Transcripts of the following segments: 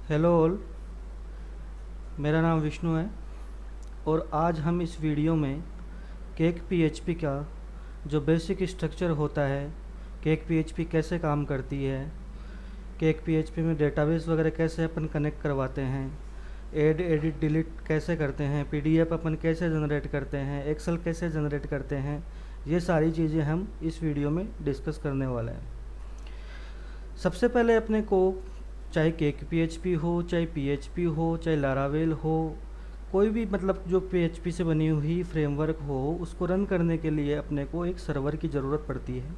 Hello all, मेरा नाम विष्णु है और आज हम इस वीडियो में केक पीएचपी का जो बेसिक स्ट्रक्चर होता है, केक पीएचपी कैसे काम करती है, केक पीएचपी में डेटाबेस वगैरह कैसे अपन कनेक्ट करवाते हैं, ऐड एडिट डिलीट कैसे करते हैं, पीडीएफ अपन कैसे जनरेट करते हैं, एक्सेल कैसे जनरेट करते हैं, ये सारी चीज़ें हम इस वीडियो में डिस्कस करने वाले हैं। सबसे पहले अपने को चाहे केक पीएचपी हो, चाहे पीएचपी हो, चाहे लारावेल हो, कोई भी मतलब जो पीएचपी से बनी हुई फ्रेमवर्क हो, उसको रन करने के लिए अपने को एक सर्वर की ज़रूरत पड़ती है।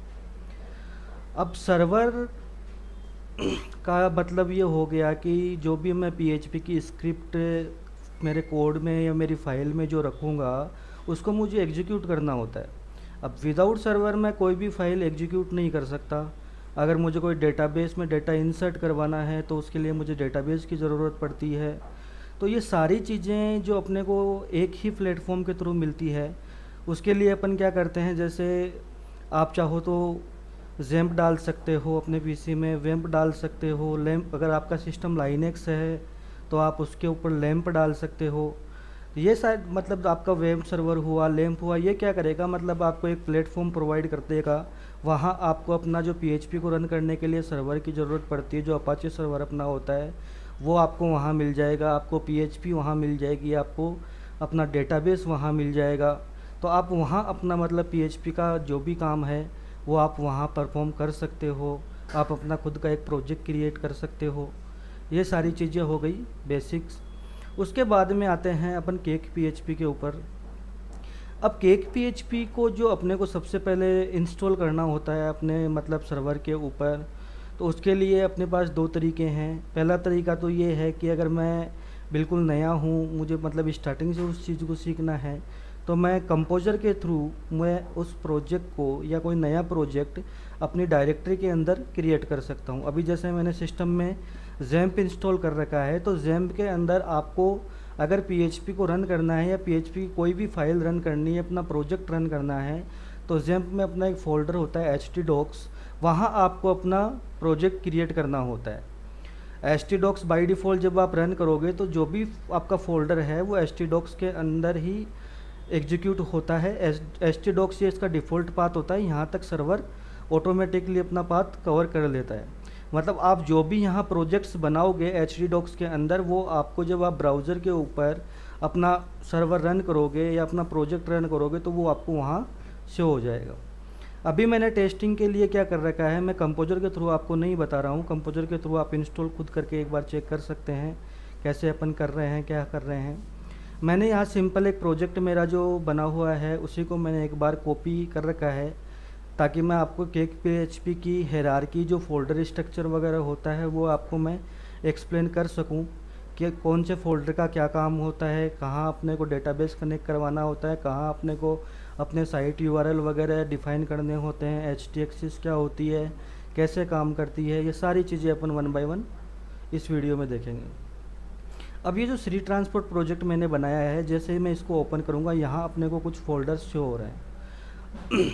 अब सर्वर का मतलब ये हो गया कि जो भी मैं पीएचपी की स्क्रिप्ट मेरे कोड में या मेरी फाइल में जो रखूँगा उसको मुझे एग्जीक्यूट करना होता है। अब विदाउट सर्वर मैं कोई भी फाइल एग्जीक्यूट नहीं कर सकता। अगर मुझे कोई डेटाबेस में डेटा इंसर्ट करवाना है तो उसके लिए मुझे डेटाबेस की ज़रूरत पड़ती है। तो ये सारी चीज़ें जो अपने को एक ही प्लेटफॉर्म के थ्रू मिलती है, उसके लिए अपन क्या करते हैं, जैसे आप चाहो तो जैम्प डाल सकते हो अपने पीसी में, वेम्प डाल सकते हो, लैम्प अगर आपका सिस्टम लाइनेक्स है तो आप उसके ऊपर लैम्प डाल सकते हो। ये शायद मतलब आपका वेब सर्वर हुआ, लैम्प हुआ, ये क्या करेगा, मतलब आपको एक प्लेटफॉर्म प्रोवाइड कर देगा। वहाँ आपको अपना जो पीएचपी को रन करने के लिए सर्वर की ज़रूरत पड़ती है, जो अपाचे सर्वर अपना होता है वो आपको वहाँ मिल जाएगा, आपको पीएचपी वहाँ मिल जाएगी, आपको अपना डेटाबेस वहाँ मिल जाएगा। तो आप वहाँ अपना मतलब पीएचपी का जो भी काम है वो आप वहाँ परफॉर्म कर सकते हो। आप अपना खुद का एक प्रोजेक्ट क्रिएट कर सकते हो। ये सारी चीज़ें हो गई बेसिक्स। उसके बाद में आते हैं अपन केक पीएचपी के ऊपर। अब केक पीएचपी को जो अपने को सबसे पहले इंस्टॉल करना होता है अपने मतलब सर्वर के ऊपर, तो उसके लिए अपने पास दो तरीके हैं। पहला तरीका तो ये है कि अगर मैं बिल्कुल नया हूँ, मुझे मतलब स्टार्टिंग से उस चीज़ को सीखना है, तो मैं कंपोजर के थ्रू मैं उस प्रोजेक्ट को या कोई नया प्रोजेक्ट अपनी डायरेक्टरी के अंदर क्रिएट कर सकता हूँ। अभी जैसे मैंने सिस्टम में जैम्प इंस्टॉल कर रखा है, तो जैम्प के अंदर आपको अगर पीएचपी को रन करना है या पीएचपी की कोई भी फाइल रन करनी है, अपना प्रोजेक्ट रन करना है, तो जैम्प में अपना एक फ़ोल्डर होता है htdocs, वहाँ आपको अपना प्रोजेक्ट क्रिएट करना होता है। htdocs बाय डिफ़ॉल्ट जब आप रन करोगे तो जो भी आपका फ़ोल्डर है वो htdocs के अंदर ही एग्जीक्यूट होता है। htdocs ये इसका डिफ़ॉल्ट पाथ होता है, यहाँ तक सर्वर ऑटोमेटिकली अपना पाथ कवर कर लेता है। मतलब आप जो भी यहाँ प्रोजेक्ट्स बनाओगे htdocs के अंदर, वो आपको जब आप ब्राउज़र के ऊपर अपना सर्वर रन करोगे या अपना प्रोजेक्ट रन करोगे तो वो आपको वहाँ शो हो जाएगा। अभी मैंने टेस्टिंग के लिए क्या कर रखा है, मैं कंपोजर के थ्रू आपको नहीं बता रहा हूँ, कंपोजर के थ्रू आप इंस्टॉल खुद करके एक बार चेक कर सकते हैं कैसे अपन कर रहे हैं, क्या कर रहे हैं। मैंने यहाँ सिंपल एक प्रोजेक्ट मेरा जो बना हुआ है उसी को मैंने एक बार कॉपी कर रखा है, ताकि मैं आपको केक पीएचपी की हायरार्की जो फोल्डर स्ट्रक्चर वगैरह होता है वो आपको मैं एक्सप्लेन कर सकूं कि कौन से फोल्डर का क्या काम होता है, कहाँ अपने को डेटाबेस कनेक्ट करवाना होता है, कहाँ अपने को अपने साइट यूआरएल वगैरह डिफ़ाइन करने होते हैं, htaccess क्या होती है, कैसे काम करती है, ये सारी चीज़ें अपन वन बाय वन इस वीडियो में देखेंगे। अब ये जो श्री ट्रांसपोर्ट प्रोजेक्ट मैंने बनाया है, जैसे ही मैं इसको ओपन करूँगा यहाँ अपने को कुछ फ़ोल्डर्स शो हो रहे हैं।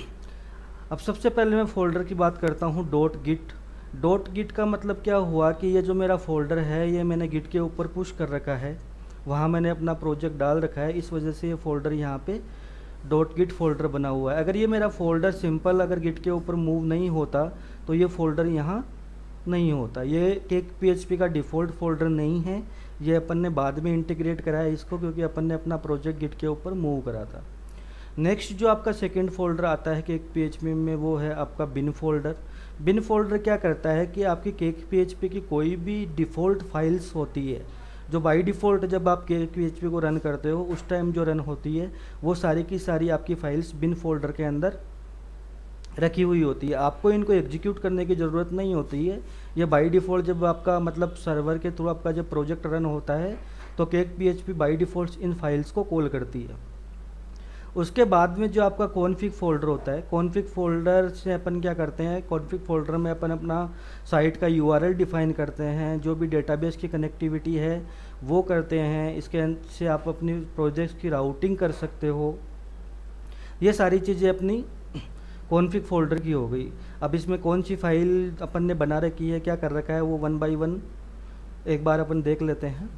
अब सबसे पहले मैं फ़ोल्डर की बात करता हूँ, डॉट गिट का मतलब क्या हुआ कि ये जो मेरा फ़ोल्डर है ये मैंने गिट के ऊपर पुश कर रखा है, वहाँ मैंने अपना प्रोजेक्ट डाल रखा है, इस वजह से ये फ़ोल्डर यहाँ पे डॉट गिट फ़ोल्डर बना हुआ है। अगर ये मेरा फ़ोल्डर सिंपल अगर गिट के ऊपर मूव नहीं होता तो ये फ़ोल्डर यहाँ नहीं होता। ये केक पीएचपी का डिफ़ॉल्ट फ़ोल्डर नहीं है, ये अपन ने बाद में इंटीग्रेट करा है इसको, क्योंकि अपन ने अपना प्रोजेक्ट गिट के ऊपर मूव करा था। नेक्स्ट जो आपका सेकंड फ़ोल्डर आता है केक पीएचपी में वो है आपका बिन फ़ोल्डर। बिन फ़ोल्डर क्या करता है कि आपकी केक पीएचपी की कोई भी डिफ़ॉल्ट फाइल्स होती है जो बाय डिफ़ॉल्ट जब आप केक पीएचपी को रन करते हो उस टाइम जो रन होती है वो सारी की सारी आपकी फाइल्स बिन फ़ोल्डर के अंदर रखी हुई होती है। आपको इनको एग्जीक्यूट करने की ज़रूरत नहीं होती है, ये बाय डिफ़ॉल्ट जब आपका मतलब सर्वर के थ्रू आपका जब प्रोजेक्ट रन होता है तो cake PHP by default in files को कॉल करती है। उसके बाद में जो आपका कॉन्फ़िग फ़ोल्डर होता है, कॉन्फ़िग फ़ोल्डर से अपन क्या करते हैं, कॉन्फ़िग फ़ोल्डर में अपन अपना साइट का यूआरएल डिफ़ाइन करते हैं, जो भी डेटाबेस की कनेक्टिविटी है वो करते हैं, इसके से आप अपनी प्रोजेक्ट्स की राउटिंग कर सकते हो। ये सारी चीज़ें अपनी कॉन्फ़िग फ़ोल्डर की हो गई। अब इसमें कौन सी फ़ाइल अपन ने बना रखी है, क्या कर रखा है, वो वन बाय वन एक बार अपन देख लेते हैं।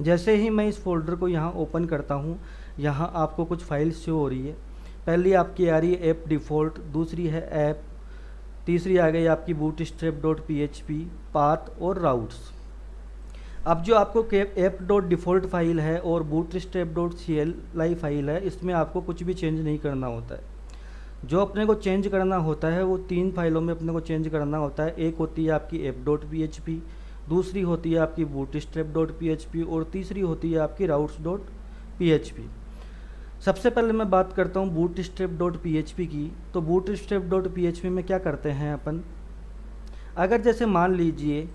जैसे ही मैं इस फोल्डर को यहाँ ओपन करता हूँ, यहाँ आपको कुछ फाइल्स शो हो रही है। पहली आपकी आ रही है ऐप डिफ़ॉल्ट, दूसरी है ऐप, तीसरी आ गई आपकी bootstrap.php, पाथ और राउट्स। अब जो आपको ऐप.डिफ़ॉल्ट फाइल है और bootstrap.cli फाइल है, इसमें आपको कुछ भी चेंज नहीं करना होता है। जो अपने को चेंज करना होता है वो 3 फाइलों में अपने को चेंज करना होता है। एक होती है आपकी app.php, दूसरी होती है आपकी bootstrap.php और तीसरी होती है आपकी routes.php। सबसे पहले मैं बात करता हूँ bootstrap.php की। तो bootstrap.php में क्या करते हैं अपन, अगर जैसे मान लीजिए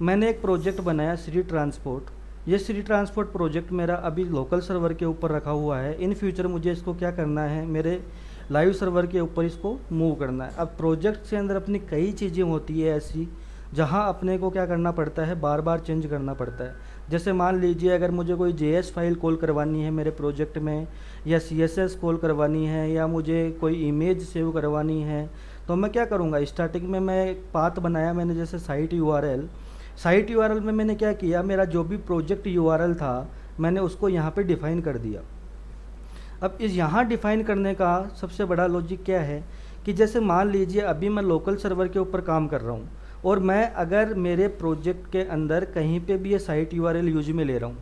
मैंने एक प्रोजेक्ट बनाया श्री ट्रांसपोर्ट। ये श्री ट्रांसपोर्ट प्रोजेक्ट मेरा अभी लोकल सर्वर के ऊपर रखा हुआ है। इन फ्यूचर मुझे इसको क्या करना है, मेरे लाइव सर्वर के ऊपर इसको मूव करना है। अब प्रोजेक्ट के अंदर अपनी कई चीज़ें होती है ऐसी जहाँ अपने को क्या करना पड़ता है, बार बार चेंज करना पड़ता है। जैसे मान लीजिए अगर मुझे कोई JS फाइल कॉल करवानी है मेरे प्रोजेक्ट में, या CSS कॉल करवानी है, या मुझे कोई इमेज सेव करवानी है, तो मैं क्या करूँगा, स्टार्टिंग में मैं एक पाथ बनाया मैंने, जैसे साइट URL में मैंने क्या किया, मेरा जो भी प्रोजेक्ट URL था मैंने उसको यहाँ पे डिफ़ाइन कर दिया। अब इस यहाँ डिफ़ाइन करने का सबसे बड़ा लॉजिक क्या है कि जैसे मान लीजिए अभी मैं लोकल सर्वर के ऊपर काम कर रहा हूँ और मैं अगर मेरे प्रोजेक्ट के अंदर कहीं पे भी ये साइट URL यूज में ले रहा हूँ,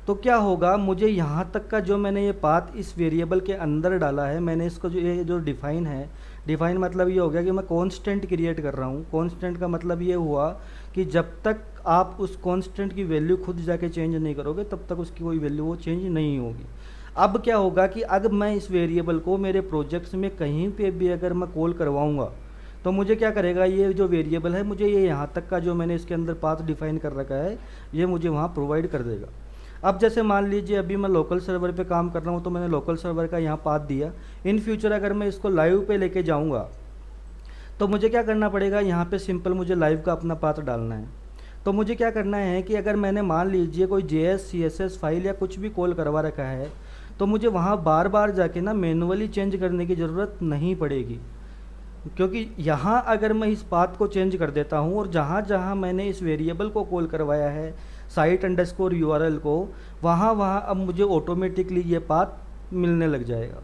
तो क्या होगा, मुझे यहाँ तक का जो मैंने ये पाथ इस वेरिएबल के अंदर डाला है, मैंने इसको जो ये जो डिफ़ाइन है, डिफ़ाइन मतलब ये हो गया कि मैं कांस्टेंट क्रिएट कर रहा हूँ। कांस्टेंट का मतलब ये हुआ कि जब तक आप उस कांस्टेंट की वैल्यू खुद जाके चेंज नहीं करोगे तब तक उसकी कोई वैल्यू वो चेंज नहीं होगी। अब क्या होगा कि अगर मैं इस वेरिएबल को मेरे प्रोजेक्ट्स में कहीं पे भी अगर मैं कॉल करवाऊँगा तो मुझे क्या करेगा, ये जो वेरिएबल है मुझे ये यहाँ तक का जो मैंने इसके अंदर पाथ डिफ़ाइन कर रखा है ये मुझे वहाँ प्रोवाइड कर देगा। अब जैसे मान लीजिए अभी मैं लोकल सर्वर पे काम कर रहा हूँ तो मैंने लोकल सर्वर का यहाँ पाथ दिया। इन फ्यूचर अगर मैं इसको लाइव पे लेके जाऊँगा तो मुझे क्या करना पड़ेगा, यहाँ पे सिंपल मुझे लाइव का अपना पाथ डालना है। तो मुझे क्या करना है कि अगर मैंने मान लीजिए कोई JS CSS फाइल या कुछ भी कॉल करवा रखा है तो मुझे वहाँ बार बार जाके ना मैनुअली चेंज करने की ज़रूरत नहीं पड़ेगी, क्योंकि यहाँ अगर मैं इस पाथ को चेंज कर देता हूँ और जहाँ जहाँ मैंने इस वेरिएबल को कॉल करवाया है site_URL को, वहाँ अब मुझे ऑटोमेटिकली ये पाथ मिलने लग जाएगा।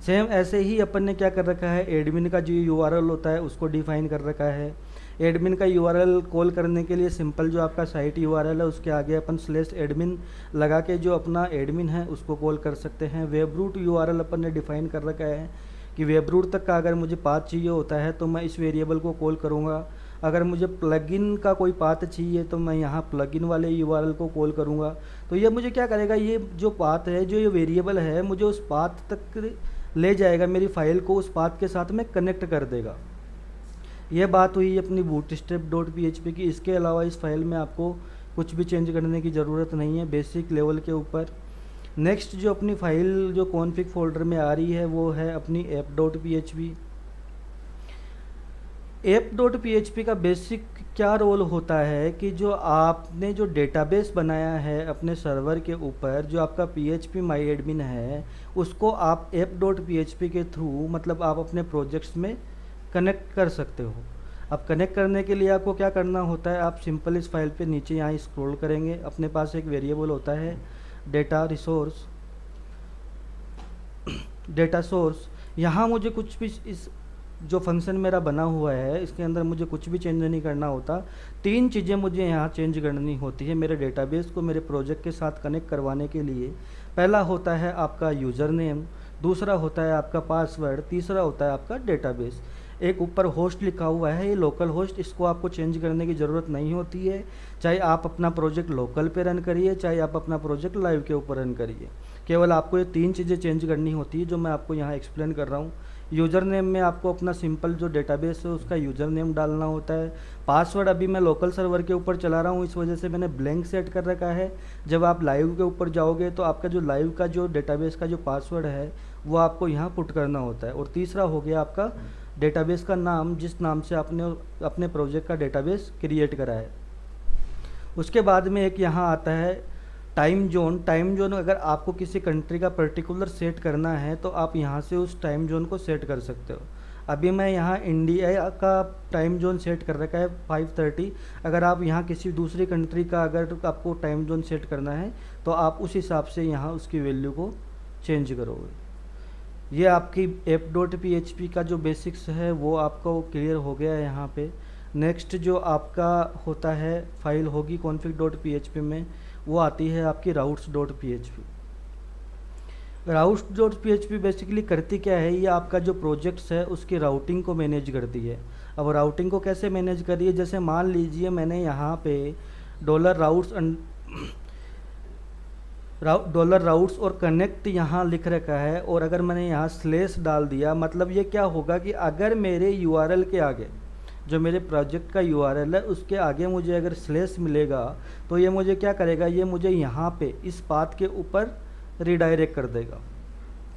सेम ऐसे ही अपन ने क्या कर रखा है, एडमिन का जो URL होता है उसको डिफ़ाइन कर रखा है। एडमिन का URL कॉल करने के लिए सिंपल जो आपका साइट URL है उसके आगे अपन /admin लगा के जो अपना एडमिन है उसको कॉल कर सकते हैं। वेब रूट URL अपन ने डिफ़ाइन कर रखा है कि वेब रूट तक का अगर मुझे पाथ चाहिए होता है तो मैं इस वेरिएबल को कॉल करूँगा। अगर मुझे प्लगइन का कोई पाथ चाहिए तो मैं यहाँ प्लगइन वाले URL को कॉल करूँगा। तो ये मुझे क्या करेगा, ये जो पाथ है, जो ये वेरिएबल है, मुझे उस पाथ तक ले जाएगा, मेरी फ़ाइल को उस पाथ के साथ में कनेक्ट कर देगा। ये बात हुई अपनी bootstrap.php की। इसके अलावा इस फाइल में आपको कुछ भी चेंज करने की ज़रूरत नहीं है बेसिक लेवल के ऊपर। नेक्स्ट जो अपनी फ़ाइल जो कॉन्फ़िग फोल्डर में आ रही है वो है अपनी app.php। app.php का बेसिक क्या रोल होता है कि जो आपने जो डेटाबेस बनाया है अपने सर्वर के ऊपर, जो आपका php_myadmin है, उसको आप app.php के थ्रू मतलब आप अपने प्रोजेक्ट्स में कनेक्ट कर सकते हो। अब कनेक्ट करने के लिए आपको क्या करना होता है, आप सिंपल इस फाइल पे नीचे यहाँ स्क्रॉल करेंगे, अपने पास एक वेरिएबल होता है डेटा सोर्स। यहाँ मुझे कुछ भी इस जो फंक्शन मेरा बना हुआ है इसके अंदर मुझे कुछ भी चेंज नहीं करना होता। 3 चीज़ें मुझे यहाँ चेंज करनी होती है मेरे डेटाबेस को मेरे प्रोजेक्ट के साथ कनेक्ट करवाने के लिए। पहला होता है आपका यूज़र नेम, दूसरा होता है आपका पासवर्ड, तीसरा होता है आपका डेटाबेस। एक ऊपर होस्ट लिखा हुआ है, ये लोकल होस्ट, इसको आपको चेंज करने की ज़रूरत नहीं होती है। चाहे आप अपना प्रोजेक्ट लोकल पे रन करिए, चाहे आप अपना प्रोजेक्ट लाइव के ऊपर रन करिए, केवल आपको ये 3 चीज़ें चेंज करनी होती है जो मैं आपको यहाँ एक्सप्लेन कर रहा हूँ। यूज़र नेम में आपको अपना सिंपल जो डेटाबेस है उसका यूज़र नेम डालना होता है। पासवर्ड अभी मैं लोकल सर्वर के ऊपर चला रहा हूँ, इस वजह से मैंने ब्लैंक सेट कर रखा है। जब आप लाइव के ऊपर जाओगे तो आपका जो लाइव का जो डेटाबेस का जो पासवर्ड है वो आपको यहाँ पुट करना होता है। और तीसरा हो गया आपका डेटाबेस का नाम, जिस नाम से आपने अपने प्रोजेक्ट का डेटाबेस क्रिएट करा है। उसके बाद में एक यहाँ आता है टाइम जोन। अगर आपको किसी कंट्री का पर्टिकुलर सेट करना है तो आप यहाँ से उस टाइम जोन को सेट कर सकते हो। अभी मैं यहाँ इंडिया का टाइम जोन सेट कर रखा है 5:30। अगर आप यहाँ किसी दूसरी कंट्री का अगर आपको टाइम जोन सेट करना है तो आप उस हिसाब से यहाँ उसकी वैल्यू को चेंज करोगे। ये आपकी app.php का जो बेसिक्स है वो आपको क्लियर हो गया है यहाँ पे। नेक्स्ट जो आपका होता है फाइल होगी config.php में, वो आती है आपकी routes.php। routes.php बेसिकली करती क्या है, ये आपका जो प्रोजेक्ट्स है उसकी राउटिंग को मैनेज करती है। अब राउटिंग को कैसे मैनेज करिए, जैसे मान लीजिए मैंने यहाँ पे $routes और कनेक्ट यहाँ लिख रखा है, और अगर मैंने यहाँ स्लेश डाल दिया, मतलब ये क्या होगा कि अगर मेरे यूआरएल के आगे जो मेरे प्रोजेक्ट का यूआरएल है उसके आगे मुझे अगर स्लेश मिलेगा तो ये मुझे क्या करेगा, ये मुझे यहाँ पे इस पाथ के ऊपर रिडायरेक्ट कर देगा।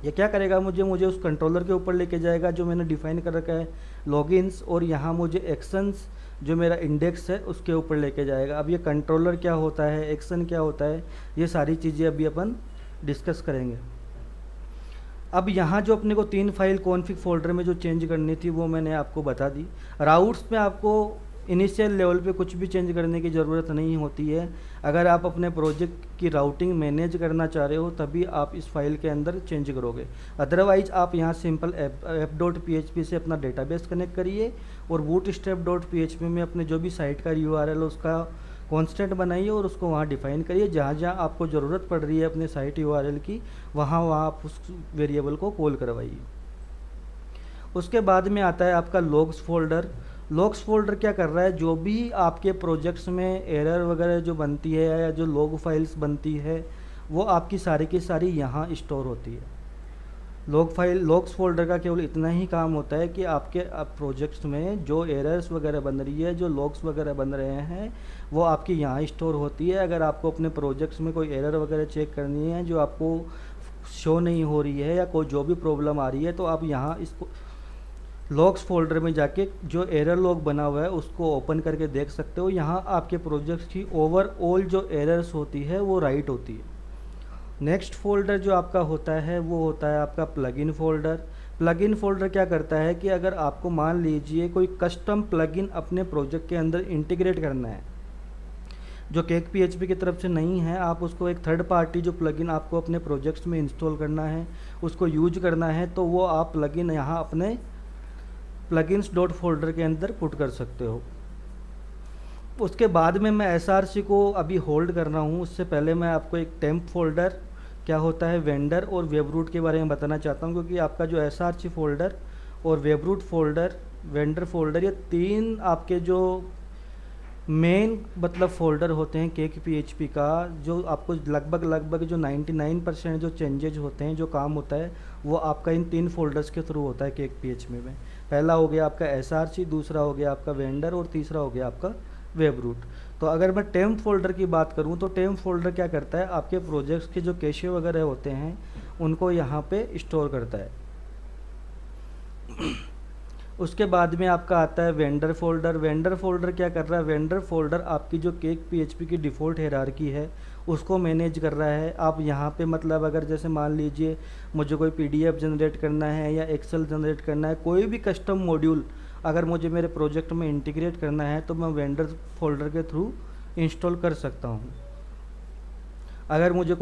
ये क्या करेगा, मुझे उस कंट्रोलर के ऊपर लेके जाएगा जो मैंने डिफाइन कर रखा है लॉगिन्स, और यहाँ मुझे एक्शंस जो मेरा इंडेक्स है उसके ऊपर लेके जाएगा। अब ये कंट्रोलर क्या होता है, एक्शन क्या होता है, ये सारी चीज़ें अभी अपन डिस्कस करेंगे। अब यहाँ जो अपने को 3 फाइल कॉन्फ़िग फोल्डर में जो चेंज करनी थी वो मैंने आपको बता दी। राउट्स में आपको इनिशियल लेवल पे कुछ भी चेंज करने की ज़रूरत नहीं होती है। अगर आप अपने प्रोजेक्ट की राउटिंग मैनेज करना चाह रहे हो तभी आप इस फाइल के अंदर चेंज करोगे। अदरवाइज आप यहाँ सिंपल app.php से अपना डेटाबेस कनेक्ट करिए और bootstrap.php में अपने जो भी साइट का यूआरएल उसका कांस्टेंट बनाइए और उसको वहाँ डिफाइन करिए। जहाँ जहाँ आपको ज़रूरत पड़ रही है अपने साइट यूआरएल की, वहाँ आप उस वेरिएबल को कॉल करवाइए। उसके बाद में आता है आपका लॉग्स फोल्डर। लॉग्स फोल्डर क्या कर रहा है, जो भी आपके प्रोजेक्ट्स में एरर वगैरह जो बनती है या जो लॉग फाइल्स बनती है वो आपकी सारी की सारी यहाँ स्टोर होती है। लॉग्स फोल्डर का केवल इतना ही काम होता है कि आपके प्रोजेक्ट्स में जो एरर्स वगैरह बन रही है, जो लॉग्स वगैरह बन रहे हैं, वो आपकी यहाँ स्टोर होती है। अगर आपको अपने प्रोजेक्ट्स में कोई एरर वगैरह चेक करनी है जो आपको शो नहीं हो रही है या कोई जो भी प्रॉब्लम आ रही है, तो आप यहाँ इसको लॉग्स फोल्डर में जाके जो एरर लॉग बना हुआ है उसको ओपन करके देख सकते हो। यहाँ आपके प्रोजेक्ट्स की ओवरऑल जो एरर्स होती है वो राइट होती है। नेक्स्ट फोल्डर जो आपका होता है वो होता है आपका प्लगइन फोल्डर। प्लगइन फोल्डर क्या करता है कि अगर आपको मान लीजिए कोई कस्टम प्लगइन अपने प्रोजेक्ट के अंदर इंटीग्रेट करना है जो cake.php की तरफ से नहीं है, आप उसको एक थर्ड पार्टी जो प्लगइन आपको अपने प्रोजेक्ट्स में इंस्टॉल करना है उसको यूज करना है, तो वो आप प्लगइन यहाँ अपने plugins.फोल्डर के अंदर पुट कर सकते हो। उसके बाद में मैं SRC को अभी होल्ड कर रहा हूँ, उससे पहले मैं आपको एक टेम्प फोल्डर क्या होता है, वेंडर और वेबरूट के बारे में बताना चाहता हूँ, क्योंकि आपका जो SRC फोल्डर और वेबरूट फोल्डर, वेंडर फोल्डर, ये 3 आपके जो मेन मतलब फोल्डर होते हैं cake.php का, जो आपको लगभग जो 99% जो चेंजेज होते हैं, जो काम होता है, वो आपका इन 3 फोल्डर्स के थ्रू होता है cake.php में। पहला हो गया आपका SRC, दूसरा हो गया आपका वेंडर और तीसरा हो गया आपका वेबरूट। तो अगर मैं टेम्प फोल्डर की बात करूं तो टेम्प फोल्डर क्या करता है, आपके प्रोजेक्ट्स के जो कैशे वगैरह होते हैं उनको यहाँ पे स्टोर करता है। उसके बाद में आपका आता है वेंडर फोल्डर। वेंडर फोल्डर क्या कर रहा है, वेंडर फोल्डर आपकी जो cake.php की डिफ़ॉल्ट हायरार्की है उसको मैनेज कर रहा है। आप यहाँ पे मतलब अगर जैसे मान लीजिए मुझे कोई PDF जनरेट करना है या एक्सेल जनरेट करना है, कोई भी कस्टम मॉड्यूल अगर मुझे मेरे प्रोजेक्ट में इंटीग्रेट करना है तो मैं वेंडर फोल्डर के थ्रू इंस्टॉल कर सकता हूँ। अगर मुझे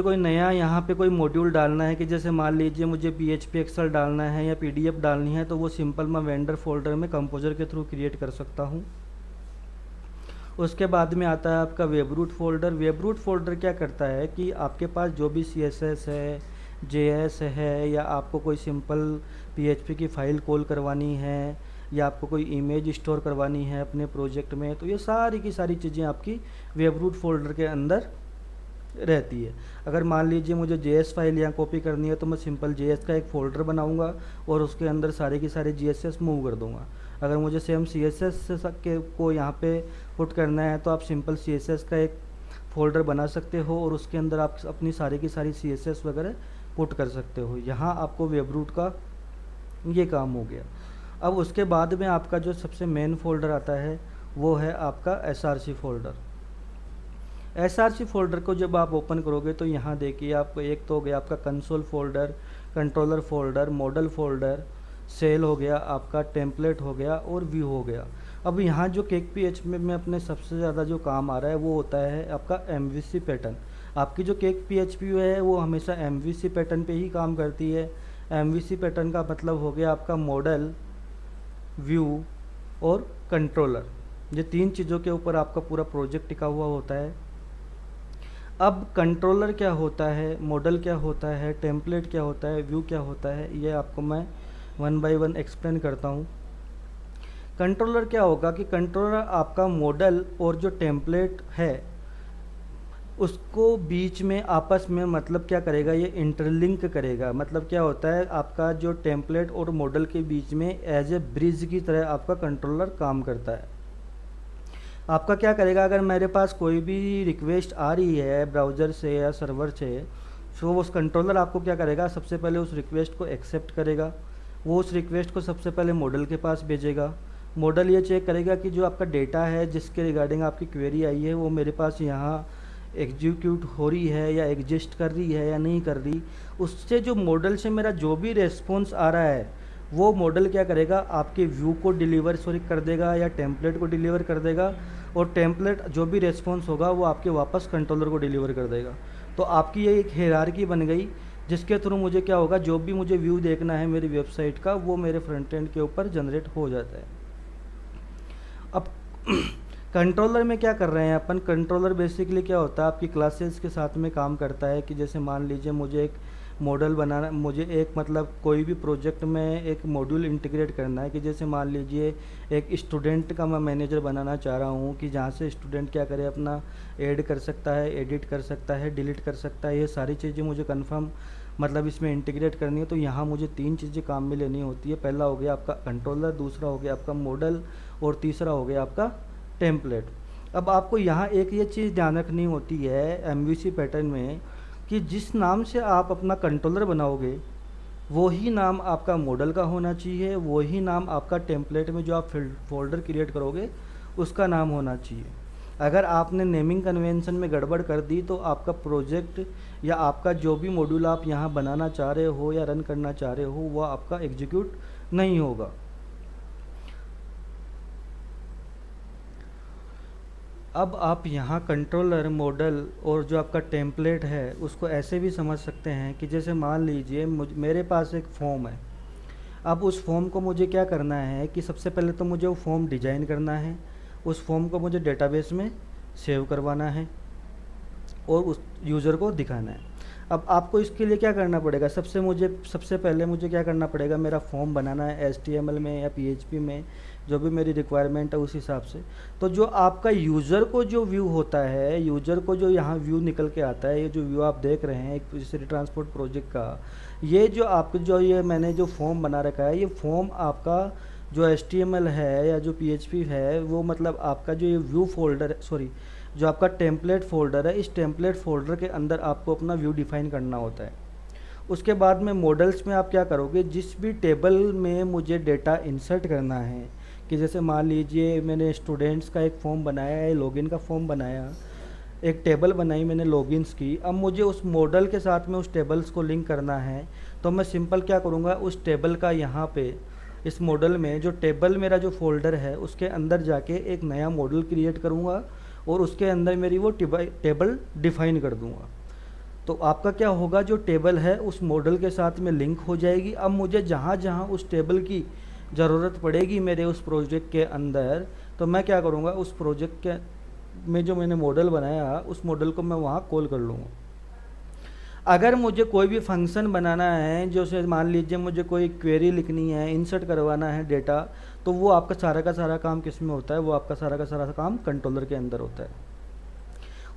कोई नया यहाँ पे कोई मॉड्यूल डालना है कि जैसे मान लीजिए मुझे PHP एक्सेल डालना है या PDF डालनी है, तो वो सिंपल मैं वेंडर फोल्डर में कंपोजर के थ्रू क्रिएट कर सकता हूँ। उसके बाद में आता है आपका वेबरूट फोल्डर। वेबरूट फोल्डर क्या करता है कि आपके पास जो भी CSS है, JS है, या आपको कोई सिंपल PHP की फ़ाइल कॉल करवानी है या आपको कोई इमेज स्टोर करवानी है अपने प्रोजेक्ट में, तो ये सारी की सारी चीज़ें आपकी वेबरूट फोल्डर के अंदर रहती है। अगर मान लीजिए मुझे JS फाइल यहाँ कॉपी करनी है तो मैं सिंपल JS का एक फ़ोल्डर बनाऊँगा और उसके अंदर सारे की सारे GSS मूव कर दूँगा। अगर मुझे सेम CSS के को यहाँ पे पुट करना है तो आप सिंपल CSS का एक फ़ोल्डर बना सकते हो और उसके अंदर आप अपनी सारी की सारी CSS वगैरह पुट कर सकते हो। यहाँ आपको वेबरूट का ये काम हो गया। अब उसके बाद में आपका जो सबसे मेन फोल्डर आता है वो है आपका SRC फोल्डर। SRC फोल्डर को जब आप ओपन करोगे तो यहाँ देखिए आपको एक तो हो गया आपका console folder, controller folder, model folder, cell हो गया आपका, टेम्पलेट हो गया और व्यू हो गया। अब यहाँ जो केक PHP में अपने सबसे ज़्यादा जो काम आ रहा है वो होता है आपका MVC पैटर्न। आपकी जो केक PHP है वो हमेशा MVC पैटर्न पे ही काम करती है। MVC पैटर्न का मतलब हो गया आपका मॉडल, व्यू और कंट्रोलर। ये 3 चीज़ों के ऊपर आपका पूरा प्रोजेक्ट टिका हुआ होता है। अब कंट्रोलर क्या होता है, मॉडल क्या होता है, टेम्पलेट क्या होता है, व्यू क्या होता है, ये आपको मैं 1 बाय 1 एक्सप्लेन करता हूँ। कंट्रोलर क्या होगा कि कंट्रोलर आपका मॉडल और जो टेम्पलेट है उसको बीच में आपस में मतलब क्या करेगा, ये इंटरलिंक करेगा। मतलब क्या होता है, आपका जो टेम्पलेट और मॉडल के बीच में एज ए ब्रिज की तरह आपका कंट्रोलर काम करता है। आपका क्या करेगा, अगर मेरे पास कोई भी रिक्वेस्ट आ रही है ब्राउज़र से या सर्वर से, तो उस कंट्रोलर आपको क्या करेगा, सबसे पहले उस रिक्वेस्ट को एक्सेप्ट करेगा। वो उस रिक्वेस्ट को सबसे पहले मॉडल के पास भेजेगा। मॉडल ये चेक करेगा कि जो आपका डेटा है जिसके रिगार्डिंग आपकी क्वेरी आई है वो मेरे पास यहाँ एग्जीक्यूट हो रही है या एग्जिस्ट कर रही है या नहीं कर रही। उससे जो मॉडल से मेरा जो भी रेस्पॉन्स आ रहा है वो मॉडल क्या करेगा, आपके व्यू को डिलीवर कर देगा या टेम्पलेट को डिलीवर कर देगा, और टेम्पलेट जो भी रेस्पॉन्स होगा वो आपके वापस कंट्रोलर को डिलीवर कर देगा। तो आपकी ये एक हायरार्की बन गई जिसके थ्रू मुझे क्या होगा, जो भी मुझे व्यू देखना है मेरी वेबसाइट का वो मेरे फ्रंट एंड के ऊपर जनरेट हो जाता है। अब कंट्रोलर में क्या कर रहे हैं अपन, कंट्रोलर बेसिकली क्या होता है, आपकी क्लासेस के साथ में काम करता है। कि जैसे मान लीजिए मुझे एक मॉडल बनाना, मुझे एक मतलब कोई भी प्रोजेक्ट में एक मॉड्यूल इंटीग्रेट करना है। कि जैसे मान लीजिए एक स्टूडेंट का मैं मैनेजर बनाना चाह रहा हूँ कि जहाँ से स्टूडेंट क्या करे, अपना ऐड कर सकता है, एडिट कर सकता है, डिलीट कर सकता है, ये सारी चीज़ें मुझे कंफर्म मतलब इसमें इंटीग्रेट करनी है। तो यहाँ मुझे 3 चीज़ें काम में लेनी होती है। पहला हो गया आपका कंट्रोलर, दूसरा हो गया आपका मॉडल और तीसरा हो गया आपका टेम्पलेट। अब आपको यहाँ एक ये चीज़ ध्यान रखनी होती है MVC पैटर्न में कि जिस नाम से आप अपना कंट्रोलर बनाओगे वही नाम आपका मॉडल का होना चाहिए, वही नाम आपका टेम्पलेट में जो आप फोल्डर क्रिएट करोगे उसका नाम होना चाहिए। अगर आपने नेमिंग कन्वेंशन में गड़बड़ कर दी तो आपका प्रोजेक्ट या आपका जो भी मॉड्यूल आप यहाँ बनाना चाह रहे हो या रन करना चाह रहे हो वह आपका एग्जीक्यूट नहीं होगा। अब आप यहाँ कंट्रोलर, मॉडल और जो आपका टेम्पलेट है उसको ऐसे भी समझ सकते हैं कि जैसे मान लीजिए मेरे पास एक फॉर्म है। अब उस फॉर्म को मुझे क्या करना है कि सबसे पहले तो मुझे वो फॉर्म डिजाइन करना है, उस फॉर्म को मुझे डेटाबेस में सेव करवाना है और उस यूज़र को दिखाना है। अब आपको इसके लिए क्या करना पड़ेगा, सबसे पहले मुझे क्या करना पड़ेगा, मेरा फॉर्म बनाना है HTML में या PHP में, जो भी मेरी रिक्वायरमेंट है उस हिसाब से। तो जो आपका यूज़र को जो व्यू होता है, यूज़र को जो यहाँ व्यू निकल के आता है, ये जो व्यू आप देख रहे हैं एक सिटी ट्रांसपोर्ट प्रोजेक्ट का, ये जो आपको जो ये मैंने जो फॉर्म बना रखा है, ये फॉर्म आपका जो HTML है या जो PHP है वो मतलब आपका जो ये व्यू फोल्डर, सॉरी जो आपका टेम्पलेट फोल्डर है, इस टेम्पलेट फोल्डर के अंदर आपको अपना व्यू डिफाइन करना होता है। उसके बाद में मॉडल्स में आप क्या करोगे, जिस भी टेबल में मुझे डेटा इंसर्ट करना है, कि जैसे मान लीजिए मैंने स्टूडेंट्स का एक फॉर्म बनाया है, लॉगिन का फॉर्म बनाया, एक टेबल बनाई मैंने लॉगिन्स की। अब मुझे उस मॉडल के साथ में उस टेबल्स को लिंक करना है, तो मैं सिंपल क्या करूँगा, उस टेबल का यहाँ पे इस मॉडल में जो टेबल मेरा जो फोल्डर है उसके अंदर जाके एक नया मॉडल क्रिएट करूँगा और उसके अंदर मेरी वो टेबल डिफाइन कर दूँगा। तो आपका क्या होगा, जो टेबल है उस मॉडल के साथ में लिंक हो जाएगी। अब मुझे जहाँ जहाँ उस टेबल की ज़रूरत पड़ेगी मेरे उस प्रोजेक्ट के अंदर, तो मैं क्या करूँगा, उस प्रोजेक्ट के में जो मैंने मॉडल बनाया उस मॉडल को मैं वहाँ कॉल कर लूँगा। अगर मुझे कोई भी फंक्शन बनाना है, जैसे मान लीजिए मुझे कोई क्वेरी लिखनी है, इंसर्ट करवाना है डेटा, तो वो आपका सारा का सारा काम किस में होता है, वो आपका सारा का सारा काम कंट्रोलर के अंदर होता है।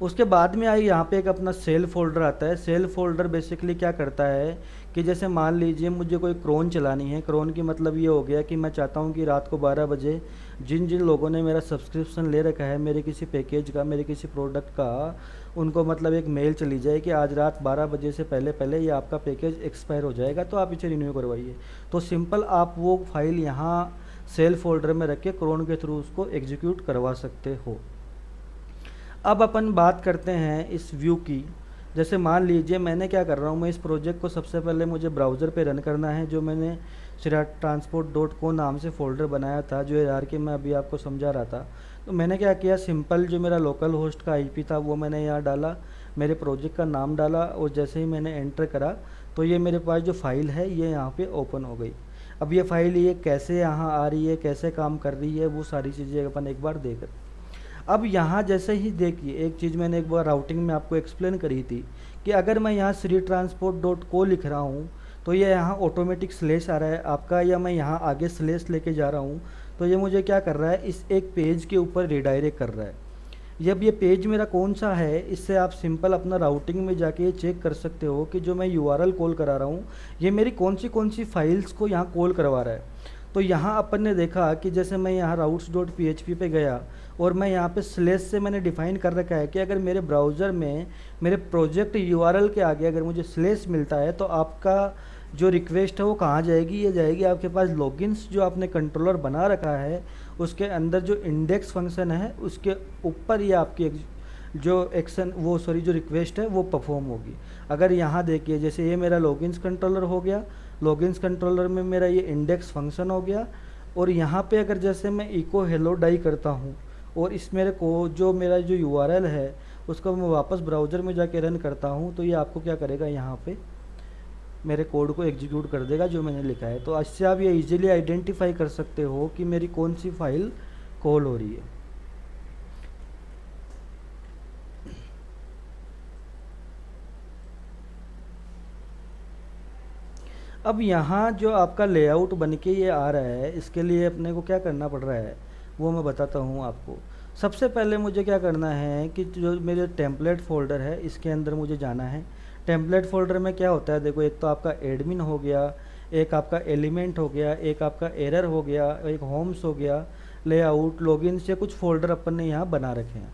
उसके बाद में आई यहाँ पे एक अपना सेल फोल्डर आता है। सेल फोल्डर बेसिकली क्या करता है कि जैसे मान लीजिए मुझे कोई क्रोन चलानी है, क्रोन की मतलब ये हो गया कि मैं चाहता हूँ कि रात को 12 बजे जिन जिन लोगों ने मेरा सब्सक्रिप्शन ले रखा है मेरे किसी पैकेज का, मेरे किसी प्रोडक्ट का, उनको मतलब एक मेल चली जाए कि आज रात 12 बजे से पहले पहले ये आपका पैकेज एक्सपायर हो जाएगा, तो आप इसे रिन्यू करवाइए। तो सिंपल आप वो फाइल यहाँ सेल फोल्डर में रख के क्रोन के थ्रू उसको एग्जीक्यूट करवा सकते हो। अब अपन बात करते हैं इस व्यू की। जैसे मान लीजिए मैंने क्या कर रहा हूँ, मैं इस प्रोजेक्ट को सबसे पहले मुझे ब्राउज़र पे रन करना है, जो मैंने shriratransport.co नाम से फ़ोल्डर बनाया था, जो हायरार्की मैं अभी आपको समझा रहा था। तो मैंने क्या किया, सिंपल जो मेरा लोकल होस्ट का आईपी था वो मैंने यहाँ डाला, मेरे प्रोजेक्ट का नाम डाला, और जैसे ही मैंने एंटर करा तो ये मेरे पास जो फाइल है ये यहाँ पे ओपन हो गई। अब ये फाइल ये कैसे यहाँ आ रही है, कैसे काम कर रही है, वो सारी चीज़ें अपन एक बार देख। अब यहाँ जैसे ही देखिए, एक चीज़ मैंने एक बार राउटिंग में आपको एक्सप्लेन करी थी कि अगर मैं यहाँ shriratransport.co लिख रहा हूँ तो ये यहाँ ऑटोमेटिक स्लेश आ रहा है आपका, या मैं यहाँ आगे स्लेश लेके जा रहा हूँ तो ये मुझे क्या कर रहा है, इस एक पेज के ऊपर रिडायरेक्ट कर रहा है। जब ये पेज मेरा कौन सा है, इससे आप सिंपल अपना राउटिंग में जाके ये चेक कर सकते हो कि जो मैं यूआरएल कॉल करा रहा हूँ ये मेरी कौन सी फाइल्स को यहाँ कॉल करवा रहा है। तो यहाँ अपन ने देखा कि जैसे मैं यहाँ routes.php पे गया और मैं यहाँ पे स्लेश से मैंने डिफ़ाइन कर रखा है कि अगर मेरे ब्राउज़र में मेरे प्रोजेक्ट यूआरएल के आगे अगर मुझे स्लेश मिलता है तो आपका जो रिक्वेस्ट है वो कहाँ जाएगी, ये जाएगी आपके पास लॉगिन्स जो आपने कंट्रोलर बना रखा है उसके अंदर जो इंडेक्स फंक्शन है उसके ऊपर ये आपकी जो एक्शन वो सॉरी जो रिक्वेस्ट है वो परफॉर्म होगी। अगर यहाँ देखिए, जैसे ये मेरा लॉगिन्स कंट्रोलर हो गया, लॉगिन्स कंट्रोलर में मेरा ये इंडेक्स फंक्शन हो गया, और यहाँ पे अगर जैसे मैं इको हेलो डाई करता हूँ और इस मेरे को जो मेरा जो यूआरएल है उसको मैं वापस ब्राउज़र में जाके रन करता हूँ तो ये आपको क्या करेगा, यहाँ पे मेरे कोड को एग्जीक्यूट कर देगा जो मैंने लिखा है। तो इससे आप ये इजीली आइडेंटिफाई कर सकते हो कि मेरी कौन सी फाइल कॉल हो रही है। अब यहाँ जो आपका लेआउट बन के ये आ रहा है, इसके लिए अपने को क्या करना पड़ रहा है वो मैं बताता हूँ आपको। सबसे पहले मुझे क्या करना है कि जो मेरे टेम्पलेट फ़ोल्डर है इसके अंदर मुझे जाना है। टेम्पलेट फ़ोल्डर में क्या होता है, देखो एक तो आपका एडमिन हो गया, एक आपका एलिमेंट हो गया, एक आपका एरर हो गया, एक होम्स हो गया, लेआउट, लॉगिन से कुछ फ़ोल्डर अपन ने यहाँ बना रखे हैं।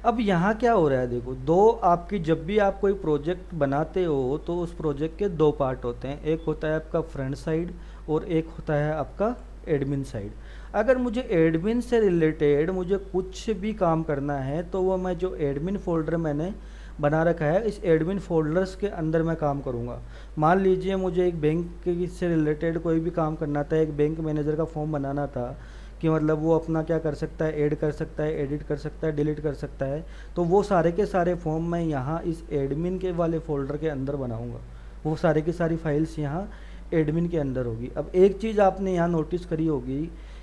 अब यहाँ क्या हो रहा है, देखो दो आपकी जब भी आप कोई प्रोजेक्ट बनाते हो तो उस प्रोजेक्ट के दो पार्ट होते हैं, एक होता है आपका फ्रंट साइड और एक होता है आपका एडमिन साइड। अगर मुझे एडमिन से रिलेटेड मुझे कुछ भी काम करना है तो वो मैं जो एडमिन फ़ोल्डर मैंने बना रखा है इस एडमिन फ़ोल्डर्स के अंदर मैं काम करूँगा। मान लीजिए मुझे एक बैंक से रिलेटेड कोई भी काम करना था, एक बैंक मैनेजर का फॉर्म बनाना था कि मतलब वो अपना क्या कर सकता है, ऐड कर सकता है, एडिट कर सकता है, डिलीट कर सकता है, तो वो सारे के सारे फॉर्म मैं यहाँ इस एडमिन के वाले फ़ोल्डर के अंदर बनाऊँगा। वो सारे की सारी फाइल्स यहाँ एडमिन के अंदर होगी। अब एक चीज़ आपने यहाँ नोटिस करी होगी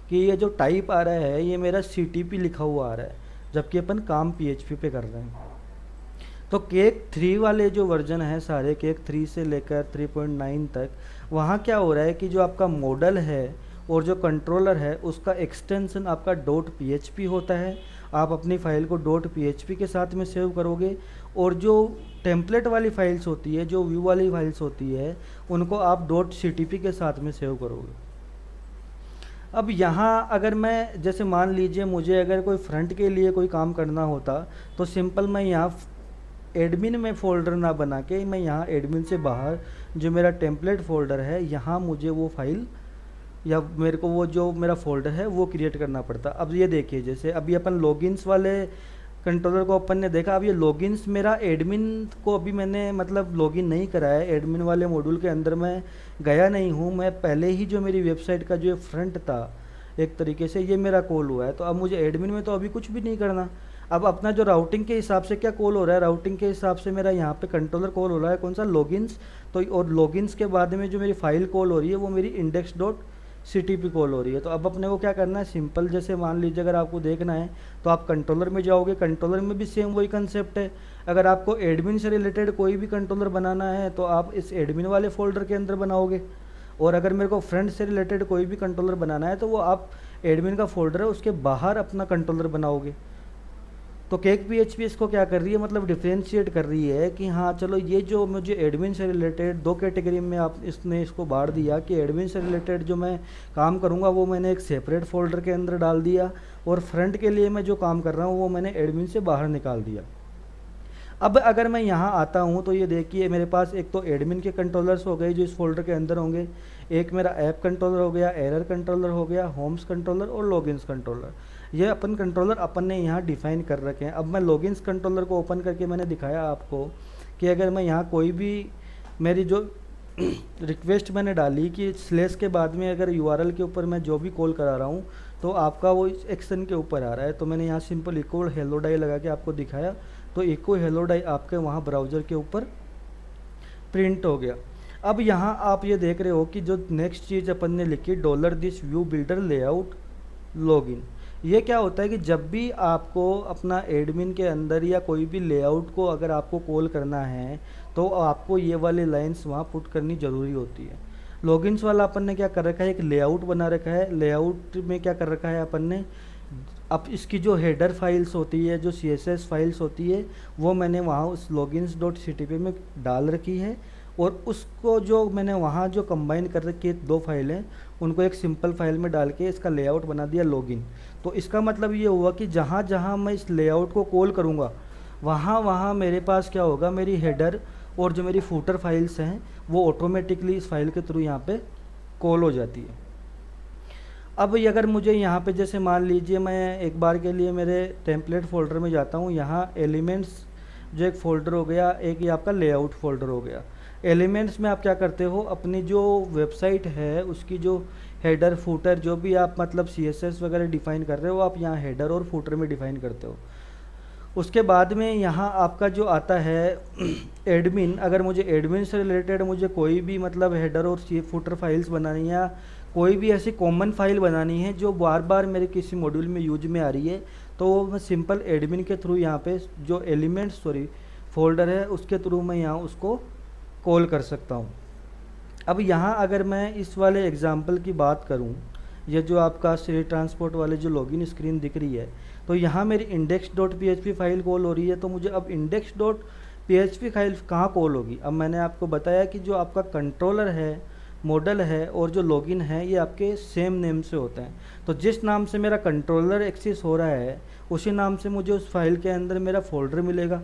कि ये जो टाइप आ रहा है ये मेरा CTP लिखा हुआ आ रहा है, जबकि अपन काम PHP पे कर रहे हैं। तो केक 3 वाले जो वर्जन है सारे, केक 3 से लेकर 3.9 तक, वहाँ क्या हो रहा है कि जो आपका मॉडल है और जो कंट्रोलर है उसका एक्सटेंशन आपका .php होता है। आप अपनी फ़ाइल को .php के साथ में सेव करोगे, और जो टेम्पलेट वाली फाइल्स होती है, जो व्यू वाली फाइल्स होती है, उनको आप .ctp के साथ में सेव करोगे। अब यहाँ अगर मैं जैसे मान लीजिए मुझे अगर कोई फ्रंट के लिए कोई काम करना होता तो सिंपल मैं यहाँ एडमिन में फ़ोल्डर ना बना के मैं यहाँ एडमिन से बाहर जो मेरा टेम्पलेट फ़ोल्डर है यहाँ मुझे वो फाइल या मेरे को वो जो मेरा फ़ोल्डर है वो क्रिएट करना पड़ता। अब ये देखिए, जैसे अभी अपन लॉगिन्स वाले कंट्रोलर को अपन ने देखा, अब ये लॉगिन्स मेरा एडमिन को अभी मैंने मतलब लॉगिन नहीं करा है, एडमिन वाले मॉड्यूल के अंदर मैं गया नहीं हूँ, मैं पहले ही जो मेरी वेबसाइट का जो फ्रंट था एक तरीके से ये मेरा कॉल हुआ है। तो अब मुझे एडमिन में तो अभी कुछ भी नहीं करना। अब अपना जो राउटिंग के हिसाब से क्या कॉल हो रहा है, राउटिंग के हिसाब से मेरा यहाँ पे कंट्रोलर कॉल हो रहा है कौन सा, लॉगिन्स। तो और लॉगिन्स के बाद में जो मेरी फाइल कॉल हो रही है वो मेरी index.ctp कॉल हो रही है। तो अब अपने को क्या करना है, सिंपल जैसे मान लीजिए अगर आपको देखना है तो आप कंट्रोलर में जाओगे, कंट्रोलर में भी सेम वही कंसेप्ट है। अगर आपको एडमिन से रिलेटेड कोई भी कंट्रोलर बनाना है तो आप इस एडमिन वाले फ़ोल्डर के अंदर बनाओगे, और अगर मेरे को फ्रंट से रिलेटेड कोई भी कंट्रोलर बनाना है तो वो आप एडमिन का फ़ोल्डर है उसके बाहर अपना कंट्रोलर बनाओगे। तो केक PHP इसको क्या कर रही है, मतलब डिफ्रेंशिएट कर रही है कि हाँ चलो ये जो मुझे एडमिन से रिलेटेड दो कैटेगरी में आप इसने इसको बांट दिया कि एडमिन से रिलेटेड जो मैं काम करूँगा वो मैंने एक सेपरेट फ़ोल्डर के अंदर डाल दिया, और फ्रंट के लिए मैं जो काम कर रहा हूँ वो मैंने एडमिन से बाहर निकाल दिया। अब अगर मैं यहाँ आता हूँ तो ये देखिए मेरे पास एक तो एडमिन के कंट्रोलर्स हो गए जो इस फोल्डर के अंदर होंगे, एक मेरा ऐप कंट्रोलर हो गया, एरर कंट्रोलर हो गया, होम्स कंट्रोलर और लॉगिन्स कंट्रोलर। ये अपन कंट्रोलर अपन ने यहाँ डिफाइन कर रखे हैं। अब मैं लॉगिन्स कंट्रोलर को ओपन करके मैंने दिखाया आपको कि अगर मैं यहाँ कोई भी मेरी जो रिक्वेस्ट मैंने डाली कि स्लेस के बाद में अगर यूआरएल के ऊपर मैं जो भी कॉल करा रहा हूँ तो आपका वो इस एक्शन के ऊपर आ रहा है, तो मैंने यहाँ सिंपल इको हेलो डाई लगा के आपको दिखाया, तो इको हेलो डाई आपके वहाँ ब्राउज़र के ऊपर प्रिंट हो गया। अब यहाँ आप ये देख रहे हो कि जो नेक्स्ट चीज़ अपन ने लिखी $this view builder layout login, ये क्या होता है कि जब भी आपको अपना एडमिन के अंदर या कोई भी लेआउट को अगर आपको कॉल करना है तो आपको ये वाले लाइंस वहाँ पुट करनी ज़रूरी होती है। लॉगिन्स वाला अपन ने क्या कर रखा है, एक लेआउट बना रखा है। लेआउट में क्या कर रखा है अपन ने, अब इसकी जो हेडर फाइल्स होती है, जो CSS फाइल्स होती है, वो मैंने वहाँ उस logins.ctp में डाल रखी है, और उसको जो मैंने वहाँ जो कंबाइन कर रखी है 2 फाइलें, उनको एक सिंपल फाइल में डाल के इसका लेआउट बना दिया लॉगिन। तो इसका मतलब ये हुआ कि जहाँ जहाँ मैं इस लेआउट को कॉल करूँगा वहाँ वहाँ मेरे पास क्या होगा, मेरी हेडर और जो मेरी फूटर फाइल्स हैं वो ऑटोमेटिकली इस फाइल के थ्रू यहाँ पे कॉल हो जाती है। अब ये अगर मुझे यहाँ पे जैसे मान लीजिए मैं एक बार के लिए मेरे टेम्पलेट फोल्डर में जाता हूँ, यहाँ एलिमेंट्स जो एक फ़ोल्डर हो गया, एक ये आपका लेआउट फोल्डर हो गया। एलिमेंट्स में आप क्या करते हो, अपनी जो वेबसाइट है उसकी जो हेडर फूटर जो भी आप मतलब CSS वगैरह डिफ़ाइन कर रहे हो, आप यहाँ हेडर और फूटर में डिफ़ाइन करते हो। उसके बाद में यहाँ आपका जो आता है एडमिन, अगर मुझे एडमिन से रिलेटेड मुझे कोई भी मतलब हेडर और फूटर फाइल्स बनानी है या कोई भी ऐसी कॉमन फाइल बनानी है जो बार बार मेरे किसी मॉड्यूल में यूज में आ रही है, तो वो मैं सिंपल एडमिन के थ्रू यहाँ पे जो एलिमेंट्स फोल्डर है उसके थ्रू मैं यहाँ उसको कॉल कर सकता हूँ। अब यहाँ अगर मैं इस वाले एग्जाम्पल की बात करूँ, ये जो आपका श्री ट्रांसपोर्ट वाले जो लॉगिन स्क्रीन दिख रही है, तो यहाँ मेरी index.php फाइल कॉल हो रही है। तो मुझे अब index.php फाइल कहाँ कॉल होगी, अब मैंने आपको बताया कि जो आपका कंट्रोलर है, मॉडल है और जो लॉगिन है ये आपके सेम नेम से होते हैं। तो जिस नाम से मेरा कंट्रोलर एक्सेस हो रहा है उसी नाम से मुझे उस फाइल के अंदर मेरा फोल्डर मिलेगा।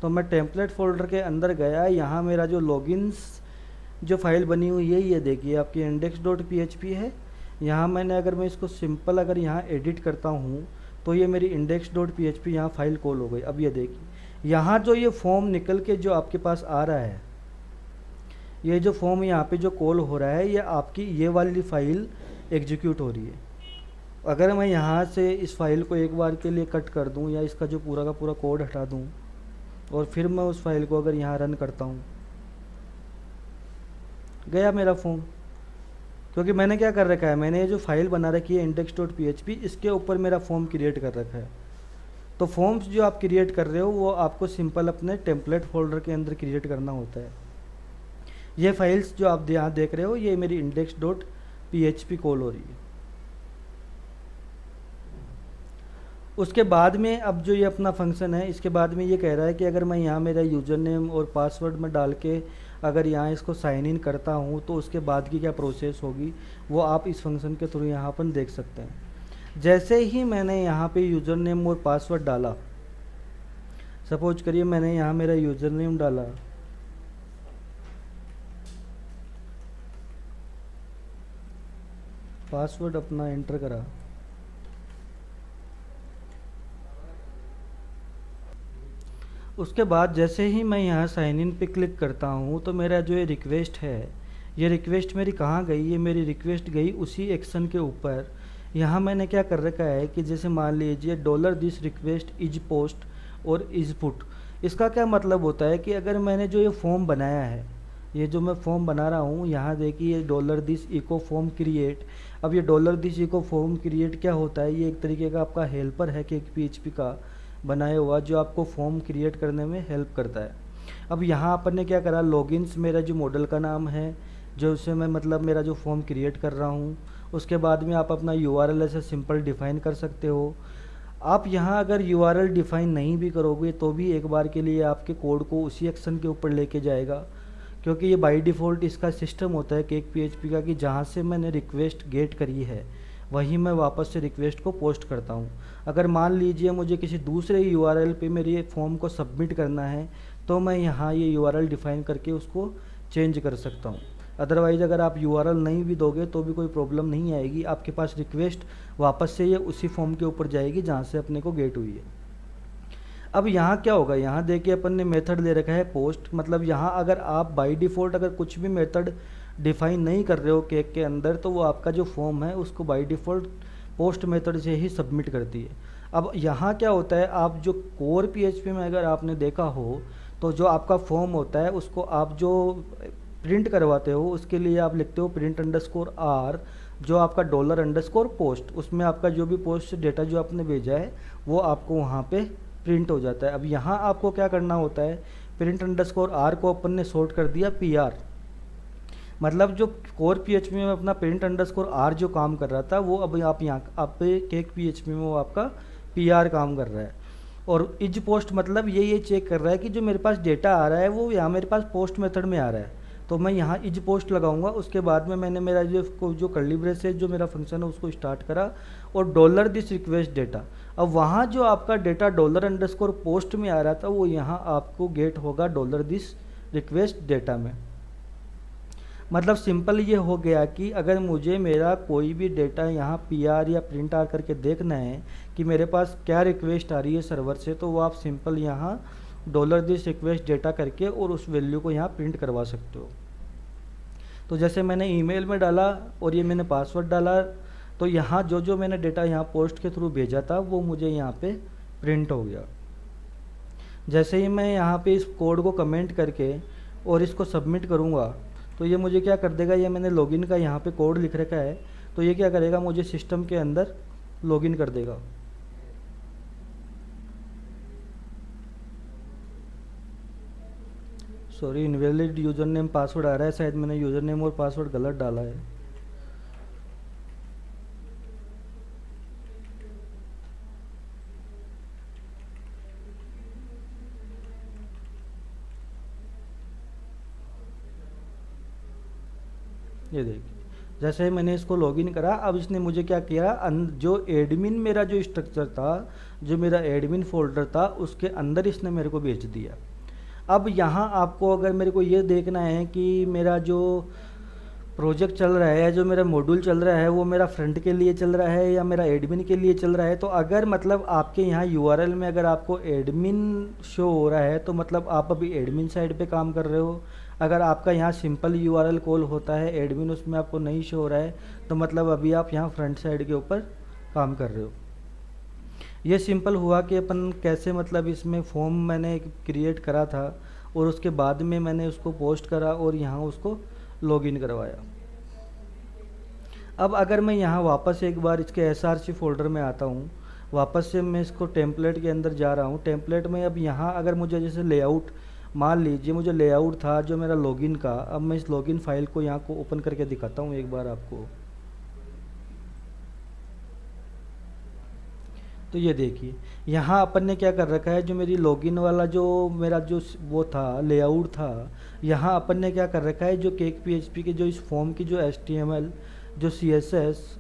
तो मैं टेम्पलेट फोल्डर के अंदर गया, यहाँ मेरा जो लॉगिन्स जो फाइल बनी हुई है ये देखिए आपकी index.php है। यहाँ मैंने अगर मैं इसको सिंपल अगर यहाँ एडिट करता हूँ तो ये मेरी index.php यहाँ फाइल कॉल हो गई। अब ये देखिए यहाँ जो ये फॉर्म निकल के जो आपके पास आ रहा है, ये जो फॉर्म यहाँ पे जो कॉल हो रहा है ये आपकी ये वाली फ़ाइल एग्जीक्यूट हो रही है। अगर मैं यहाँ से इस फाइल को एक बार के लिए कट कर दूँ या इसका जो पूरा का पूरा कोड हटा दूँ और फिर मैं उस फाइल को अगर यहाँ रन करता हूँ, गया मेरा फॉर्म। क्योंकि मैंने क्या कर रखा है, मैंने ये जो फाइल बना रखी है index.php, इसके ऊपर मेरा फॉर्म क्रिएट कर रखा है। तो फॉर्म्स जो आप क्रिएट कर रहे हो वो आपको सिंपल अपने टेम्पलेट फोल्डर के अंदर क्रिएट करना होता है। ये फाइल्स जो आप यहाँ देख रहे हो ये मेरी index.php कॉल हो रही है। उसके बाद में अब जो ये अपना फंक्शन है, इसके बाद में ये कह रहा है कि अगर मैं यहाँ मेरा यूज़र नेम और पासवर्ड में डाल के अगर यहाँ इसको साइन इन करता हूँ तो उसके बाद की क्या प्रोसेस होगी वो आप इस फंक्शन के थ्रू यहाँ पर देख सकते हैं। जैसे ही मैंने यहाँ पे यूज़र नेम और पासवर्ड डाला, सपोज करिए मैंने यहाँ मेरा यूज़र नेम डाला, पासवर्ड अपना एंटर करा, उसके बाद जैसे ही मैं यहाँ साइन इन पे क्लिक करता हूँ तो मेरा जो ये रिक्वेस्ट है, ये रिक्वेस्ट मेरी कहाँ गई, ये मेरी रिक्वेस्ट गई उसी एक्शन के ऊपर। यहाँ मैंने क्या कर रखा है कि जैसे मान लीजिए $this request is post और is put, इसका क्या मतलब होता है कि अगर मैंने जो ये फॉर्म बनाया है, ये जो मैं फॉर्म बना रहा हूँ, यहाँ देखिए $this echo form create। अब ये $this echo form create क्या होता है, ये एक तरीके का आपका हेल्पर है कि एक PHP का बनाया हुआ जो आपको फॉर्म क्रिएट करने में हेल्प करता है। अब यहाँ अपन ने क्या करा, लॉगिन्स मेरा जो मॉडल का नाम है जो उससे मैं मतलब मेरा जो फॉर्म क्रिएट कर रहा हूँ, उसके बाद में आप अपना URL ऐसे सिंपल डिफ़ाइन कर सकते हो। आप यहाँ अगर URL डिफ़ाइन नहीं भी करोगे तो भी एक बार के लिए आपके कोड को उसी एक्शन के ऊपर लेके जाएगा, क्योंकि ये बाय डिफ़ॉल्ट इसका सिस्टम होता है कि एक PHP का कि जहाँ से मैंने रिक्वेस्ट गेट करी है वहीं मैं वापस से रिक्वेस्ट को पोस्ट करता हूँ। अगर मान लीजिए मुझे किसी दूसरे यूआरएल पे मेरे फॉर्म को सबमिट करना है तो मैं यहाँ ये यूआरएल डिफ़ाइन करके उसको चेंज कर सकता हूँ। अदरवाइज़ अगर आप यूआरएल नहीं भी दोगे तो भी कोई प्रॉब्लम नहीं आएगी, आपके पास रिक्वेस्ट वापस से ये उसी फॉर्म के ऊपर जाएगी जहाँ से अपने को गेट हुई है। अब यहाँ क्या होगा, यहाँ देखिए अपन ने मेथड ले रखा है पोस्ट, मतलब यहाँ अगर आप बाय डिफ़ॉल्ट अगर कुछ भी मेथड डिफाइन नहीं कर रहे हो केक के अंदर तो वो आपका जो फॉर्म है उसको बाय डिफ़ॉल्ट पोस्ट मेथड से ही सबमिट करती है। अब यहाँ क्या होता है, आप जो कोर पीएचपी में अगर आपने देखा हो तो जो आपका फॉर्म होता है उसको आप जो प्रिंट करवाते हो उसके लिए आप लिखते हो प्रिंट अंडरस्कोर आर, जो आपका डॉलर अंडरस्कोर पोस्ट, उसमें आपका जो भी पोस्ट डेटा जो आपने भेजा है वो आपको वहाँ पे प्रिंट हो जाता है। अब यहाँ आपको क्या करना होता है, प्रिंट अंडरस्कोर आर को अपन ने सॉर्ट कर दिया पीआर, मतलब जो कोर पीएचपी में अपना प्रिंट अंडरस्कोर आर जो काम कर रहा था वो अब आप यहाँ आप केक पीएचपी में वो आपका पीआर काम कर रहा है। और इज पोस्ट मतलब ये चेक कर रहा है कि जो मेरे पास डेटा आ रहा है वो यहाँ मेरे पास पोस्ट मेथड में आ रहा है, तो मैं यहाँ इज पोस्ट लगाऊंगा। उसके बाद में मैंने मेरा जो कर्ली ब्रेस से जो मेरा फंक्शन है उसको स्टार्ट करा और डॉलर दिस रिक्वेस्ट डेटा, अब वहाँ जो आपका डेटा डॉलर अंडरस्कोर पोस्ट में आ रहा था वो यहाँ आपको गेट होगा डॉलर दिस रिक्वेस्ट डेटा में। मतलब सिंपल ये हो गया कि अगर मुझे मेरा कोई भी डेटा यहाँ पीआर या प्रिंट आर करके देखना है कि मेरे पास क्या रिक्वेस्ट आ रही है सर्वर से, तो वो आप सिंपल यहाँ डॉलर दिस रिक्वेस्ट डेटा करके और उस वैल्यू को यहाँ प्रिंट करवा सकते हो। तो जैसे मैंने ईमेल में डाला और ये मैंने पासवर्ड डाला, तो यहाँ जो जो मैंने डेटा यहाँ पोस्ट के थ्रू भेजा था वो मुझे यहाँ पे प्रिंट हो गया। जैसे ही मैं यहाँ पे इस कोड को कमेंट करके और इसको सबमिट करूँगा तो ये मुझे क्या कर देगा, ये मैंने लॉगिन का यहाँ पे कोड लिख रखा है, तो ये क्या करेगा मुझे सिस्टम के अंदर लॉगिन कर देगा। Sorry, invalid user name password आ रहा है, शायद मैंने यूज़र नेम और पासवर्ड गलत डाला है। ये देखिए जैसे मैंने इसको लॉगिन करा, अब इसने मुझे क्या किया, जो एडमिन मेरा जो स्ट्रक्चर था, जो मेरा एडमिन फोल्डर था उसके अंदर इसने मेरे को भेज दिया। अब यहाँ आपको अगर मेरे को ये देखना है कि मेरा जो प्रोजेक्ट चल रहा है, जो मेरा मॉड्यूल चल रहा है वो मेरा फ्रंट के लिए चल रहा है या मेरा एडमिन के लिए चल रहा है, तो अगर मतलब आपके यहाँ यूआरएल में अगर आपको एडमिन शो हो रहा है तो मतलब आप अभी एडमिन साइड पे काम कर रहे हो। अगर आपका यहाँ सिंपल यूआरएल कॉल होता है एडमिन, उसमें आपको नहीं शो हो रहा है तो मतलब अभी आप यहाँ फ्रंट साइड के ऊपर काम कर रहे हो। ये सिंपल हुआ कि अपन कैसे मतलब इसमें फॉर्म मैंने क्रिएट करा था और उसके बाद में मैंने उसको पोस्ट करा और यहाँ उसको लॉगिन करवाया। अब अगर मैं यहाँ वापस एक बार इसके एसआरसी फोल्डर में आता हूँ, वापस से मैं इसको टेम्पलेट के अंदर जा रहा हूँ। टेम्पलेट में अब यहाँ अगर मुझे जैसे लेआउट, मान लीजिए मुझे लेआउट था जो मेरा लॉगिन का, अब मैं इस लॉगिन फाइल को यहाँ को ओपन करके दिखाता हूँ एक बार आपको। तो ये देखिए यहाँ अपन ने क्या कर रखा है, जो मेरी लॉगिन वाला जो मेरा जो वो था लेआउट था, यहाँ अपन ने क्या कर रखा है, जो केक पीएचपी के जो इस फॉर्म की जो एचटीएमएल, जो सीएसएस,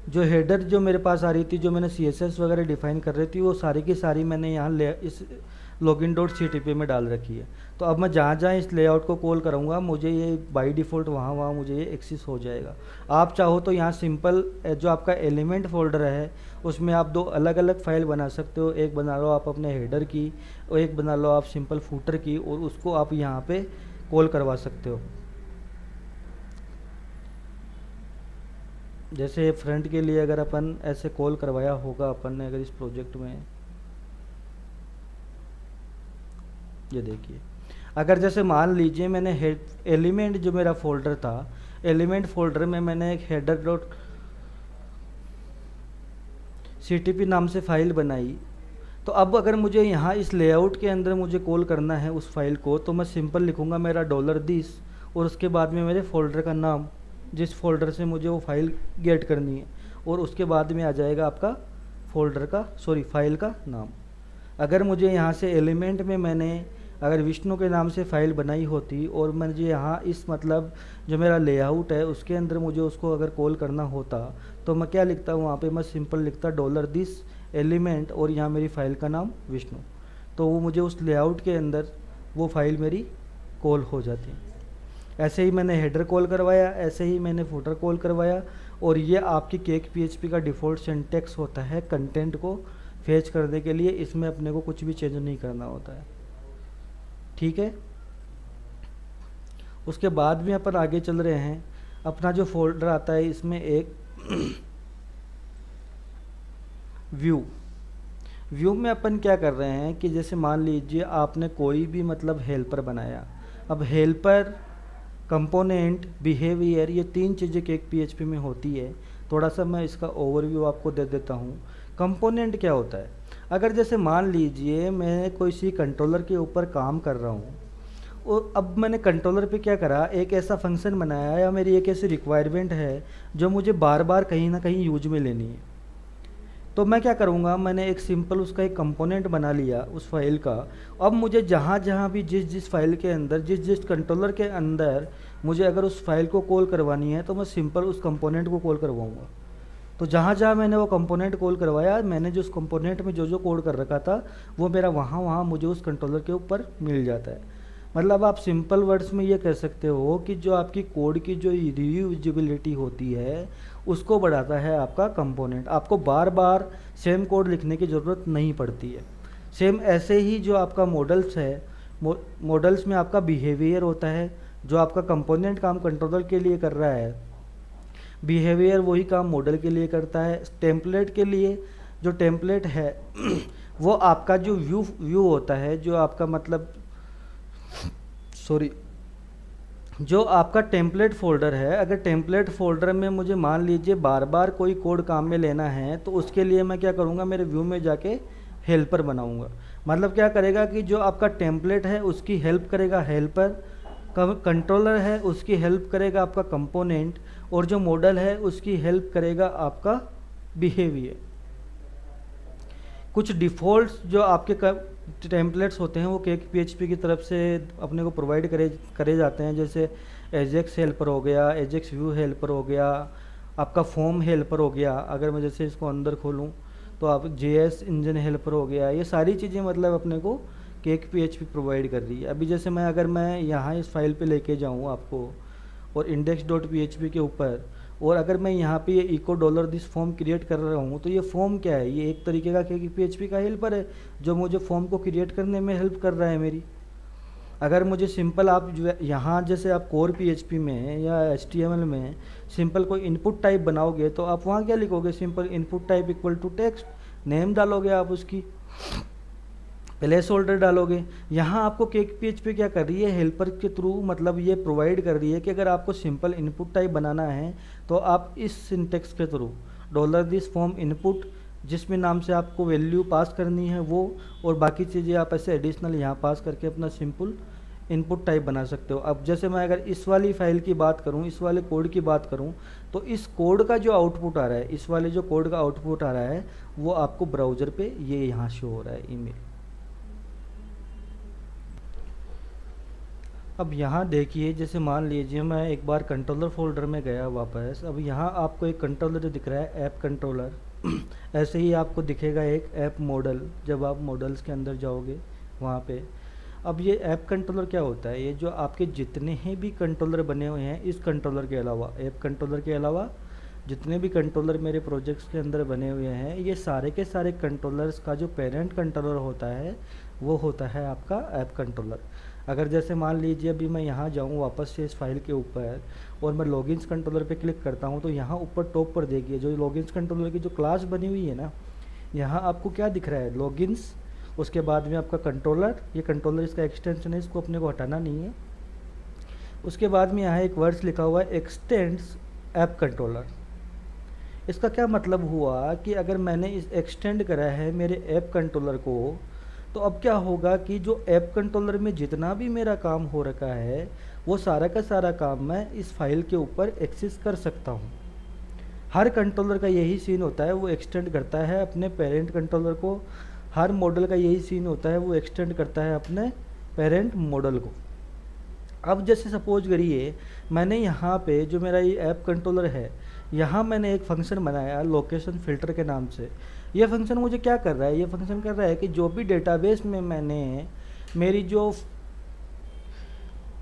जो हेडर जो मेरे पास आ रही थी, जो मैंने सीएसएस वगैरह डिफाइन कर रही थी, वो सारी की सारी मैंने यहाँ इस login.ctp में डाल रखी है। तो अब मैं जहाँ जहाँ इस लेआउट को कॉल करूँगा मुझे ये बाय डिफ़ॉल्ट वहाँ मुझे ये एक्सेस हो जाएगा। आप चाहो तो यहाँ सिंपल जो आपका एलिमेंट फोल्डर है उसमें आप दो अलग अलग फाइल बना सकते हो। एक बना लो आप अपने हेडर की और एक बना लो आप सिंपल फूटर की, और उसको आप यहाँ पे कॉल करवा सकते हो। जैसे फ्रंट के लिए अगर अपन ऐसे कॉल करवाया होगा अपन ने अगर इस प्रोजेक्ट में, ये देखिए अगर जैसे मान लीजिए मैंने एलिमेंट जो मेरा फोल्डर था, एलिमेंट फोल्डर में मैंने एक header.ctp नाम से फाइल बनाई, तो अब अगर मुझे यहाँ इस लेआउट के अंदर मुझे कॉल करना है उस फाइल को, तो मैं सिंपल लिखूँगा मेरा $this और उसके बाद में मेरे फोल्डर का नाम, जिस फोल्डर से मुझे वो फाइल गेट करनी है, और उसके बाद में आ जाएगा आपका फोल्डर का फाइल का नाम। अगर मुझे यहाँ से एलिमेंट में मैंने अगर विष्णु के नाम से फ़ाइल बनाई होती और मुझे यहाँ इस मतलब जो मेरा लेआउट है उसके अंदर मुझे उसको अगर कॉल करना होता तो मैं क्या लिखता वहाँ पे, मैं सिंपल लिखता $this एलिमेंट और यहाँ मेरी फ़ाइल का नाम विष्णु, तो वो मुझे उस लेआउट के अंदर वो फ़ाइल मेरी कॉल हो जाती। ऐसे ही मैंने हेडर कॉल करवाया, ऐसे ही मैंने फुटर कॉल करवाया, और ये आपकी केक PHP का डिफ़ॉल्ट सिंटेक्स होता है कंटेंट को फेच करने के लिए। इसमें अपने को कुछ भी चेंज नहीं करना होता है, ठीक है। उसके बाद में अपन आगे चल रहे हैं। अपना जो फोल्डर आता है इसमें एक व्यू में अपन क्या कर रहे हैं कि जैसे मान लीजिए आपने कोई भी मतलब हेल्पर बनाया। अब हेल्पर, कंपोनेंट, बिहेवियर, ये 3 चीज़ें केक PHP में होती है। थोड़ा सा मैं इसका ओवरव्यू आपको दे देता हूँ। कंपोनेंट क्या होता है, अगर जैसे मान लीजिए मैं कोई सी कंट्रोलर के ऊपर काम कर रहा हूँ और अब मैंने कंट्रोलर पे क्या करा, एक ऐसा फंक्शन बनाया या मेरी एक ऐसी रिक्वायरमेंट है जो मुझे बार बार कहीं ना कहीं यूज में लेनी है। तो मैं क्या करूँगा, मैंने एक सिंपल उसका एक कंपोनेंट बना लिया उस फाइल का। अब मुझे जहाँ जहाँ भी जिस फाइल के अंदर, जिस कंट्रोलर के अंदर मुझे अगर उस फाइल को कॉल करवानी है तो मैं सिंपल उस कंपोनेंट को कॉल करवाऊँगा। तो जहाँ जहाँ मैंने वो कंपोनेंट कॉल करवाया, मैंने जो उस कंपोनेंट में जो कोड कर रखा था वो मेरा वहाँ मुझे उस कंट्रोलर के ऊपर मिल जाता है। मतलब आप सिंपल वर्ड्स में ये कह सकते हो कि जो आपकी कोड की जो रीयूजेबिलिटी होती है उसको बढ़ाता है आपका कंपोनेंट। आपको बार बार सेम कोड लिखने की ज़रूरत नहीं पड़ती है। सेम ऐसे ही जो आपका मॉडल्स है, मॉडल्स में आपका बिहेवियर होता है। जो आपका कंपोनेंट काम कंट्रोलर के लिए कर रहा है, बिहेवियर वही काम मॉडल के लिए करता है। टेम्पलेट के लिए जो टेम्पलेट है वो आपका जो व्यू होता है, जो आपका मतलब जो आपका टेम्पलेट फोल्डर है। अगर टेम्पलेट फोल्डर में मुझे मान लीजिए बार बार कोई कोड काम में लेना है तो उसके लिए मैं क्या करूँगा, मेरे व्यू में जाके हेल्पर बनाऊँगा। मतलब क्या करेगा कि जो आपका टेम्पलेट है उसकी हेल्प करेगा हेल्पर, कंट्रोलर है उसकी हेल्प करेगा आपका कंपोनेंट, और जो मॉडल है उसकी हेल्प करेगा आपका बिहेवियर। कुछ डिफ़ॉल्ट्स जो आपके टेम्पलेट्स होते हैं वो केक PHP की तरफ से अपने को प्रोवाइड करे जाते हैं। जैसे एजेक्स हेल्पर हो गया, एजेक्स व्यू हेल्पर हो गया, आपका फॉर्म हेल्पर हो गया। अगर मैं जैसे इसको अंदर खोलूँ तो आप JS इंजन हेल्पर हो गया। ये सारी चीज़ें मतलब अपने को केक PHP प्रोवाइड कर रही है। अभी जैसे अगर मैं यहाँ इस फाइल पे लेके जाऊँ आपको और index.php के ऊपर, और अगर मैं यहाँ पे ये इको $this फॉर्म क्रिएट कर रहा हूँ तो ये फॉर्म क्या है, ये एक तरीके का केक PHP का हेल्पर है जो मुझे फॉर्म को क्रिएट करने में हेल्प कर रहा है मेरी। अगर मुझे सिंपल आप जो यहाँ जैसे आप कोर PHP में या HTML में सिंपल कोई इनपुट टाइप बनाओगे तो आप वहाँ क्या लिखोगे, simple input type equal to text, name डालोगे, आप उसकी प्लेस होल्डर डालोगे। यहाँ आपको केक PHP क्या कर रही है, हेल्पर के थ्रू मतलब ये प्रोवाइड कर रही है कि अगर आपको सिंपल इनपुट टाइप बनाना है तो आप इस सिंटेक्स के थ्रू $this फॉर्म इनपुट, जिसमें नाम से आपको वैल्यू पास करनी है वो, और बाकी चीज़ें आप ऐसे एडिशनल यहाँ पास करके अपना सिंपल इनपुट टाइप बना सकते हो। अब जैसे मैं अगर इस वाली फाइल की बात करूँ, इस वाले कोड की बात करूँ, तो इस कोड का जो आउटपुट आ रहा है, इस वाले जो कोड का आउटपुट आ रहा है वो आपको ब्राउज़र पे ये यहाँ शो हो रहा है ईमेल। अब यहाँ देखिए, जैसे मान लीजिए मैं एक बार कंट्रोलर फोल्डर में गया वापस। अब यहाँ आपको एक कंट्रोलर जो दिख रहा है ऐप कंट्रोलर ऐसे ही आपको दिखेगा एक ऐप मॉडल जब आप मॉडल्स के अंदर जाओगे वहाँ पे। अब ये ऐप कंट्रोलर क्या होता है, ये जो आपके जितने ही भी कंट्रोलर बने हुए हैं इस कंट्रोलर के अलावा, ऐप कंट्रोलर के अलावा जितने भी कंट्रोलर मेरे प्रोजेक्ट्स के अंदर बने हुए हैं, ये सारे के सारे कंट्रोलर्स का जो पेरेंट कंट्रोलर होता है वो होता है आपका ऐप कंट्रोलर। अगर जैसे मान लीजिए अभी मैं यहाँ जाऊँ वापस से इस फाइल के ऊपर और मैं लॉगिन्स कंट्रोलर पे क्लिक करता हूँ तो यहाँ ऊपर टॉप पर देखिए जो लॉगिन्स कंट्रोलर की जो क्लास बनी हुई है ना, यहाँ आपको क्या दिख रहा है, लॉगिन्स, उसके बाद में आपका कंट्रोलर, ये कंट्रोलर इसका एक्सटेंशन है, इसको अपने को हटाना नहीं है। उसके बाद में यहाँ एक वर्ड्स लिखा हुआ है एक्सटेंड्स ऐप कंट्रोलर। इसका क्या मतलब हुआ कि अगर मैंने इस एक्सटेंड करा है मेरे ऐप कंट्रोलर को, तो अब क्या होगा कि जो ऐप कंट्रोलर में जितना भी मेरा काम हो रखा है वो सारा का सारा काम मैं इस फाइल के ऊपर एक्सेस कर सकता हूँ। हर कंट्रोलर का यही सीन होता है, वो एक्सटेंड करता है अपने पेरेंट कंट्रोलर को। हर मॉडल का यही सीन होता है, वो एक्सटेंड करता है अपने पेरेंट मॉडल को। अब जैसे सपोज करिए मैंने यहाँ पे जो मेरा ये ऐप कंट्रोलर है, यहाँ मैंने एक फंक्शन बनाया लोकेशन फ़िल्टर के नाम से। ये फंक्शन मुझे क्या कर रहा है, ये फंक्शन कर रहा है कि जो भी डेटाबेस में मैंने मेरी जो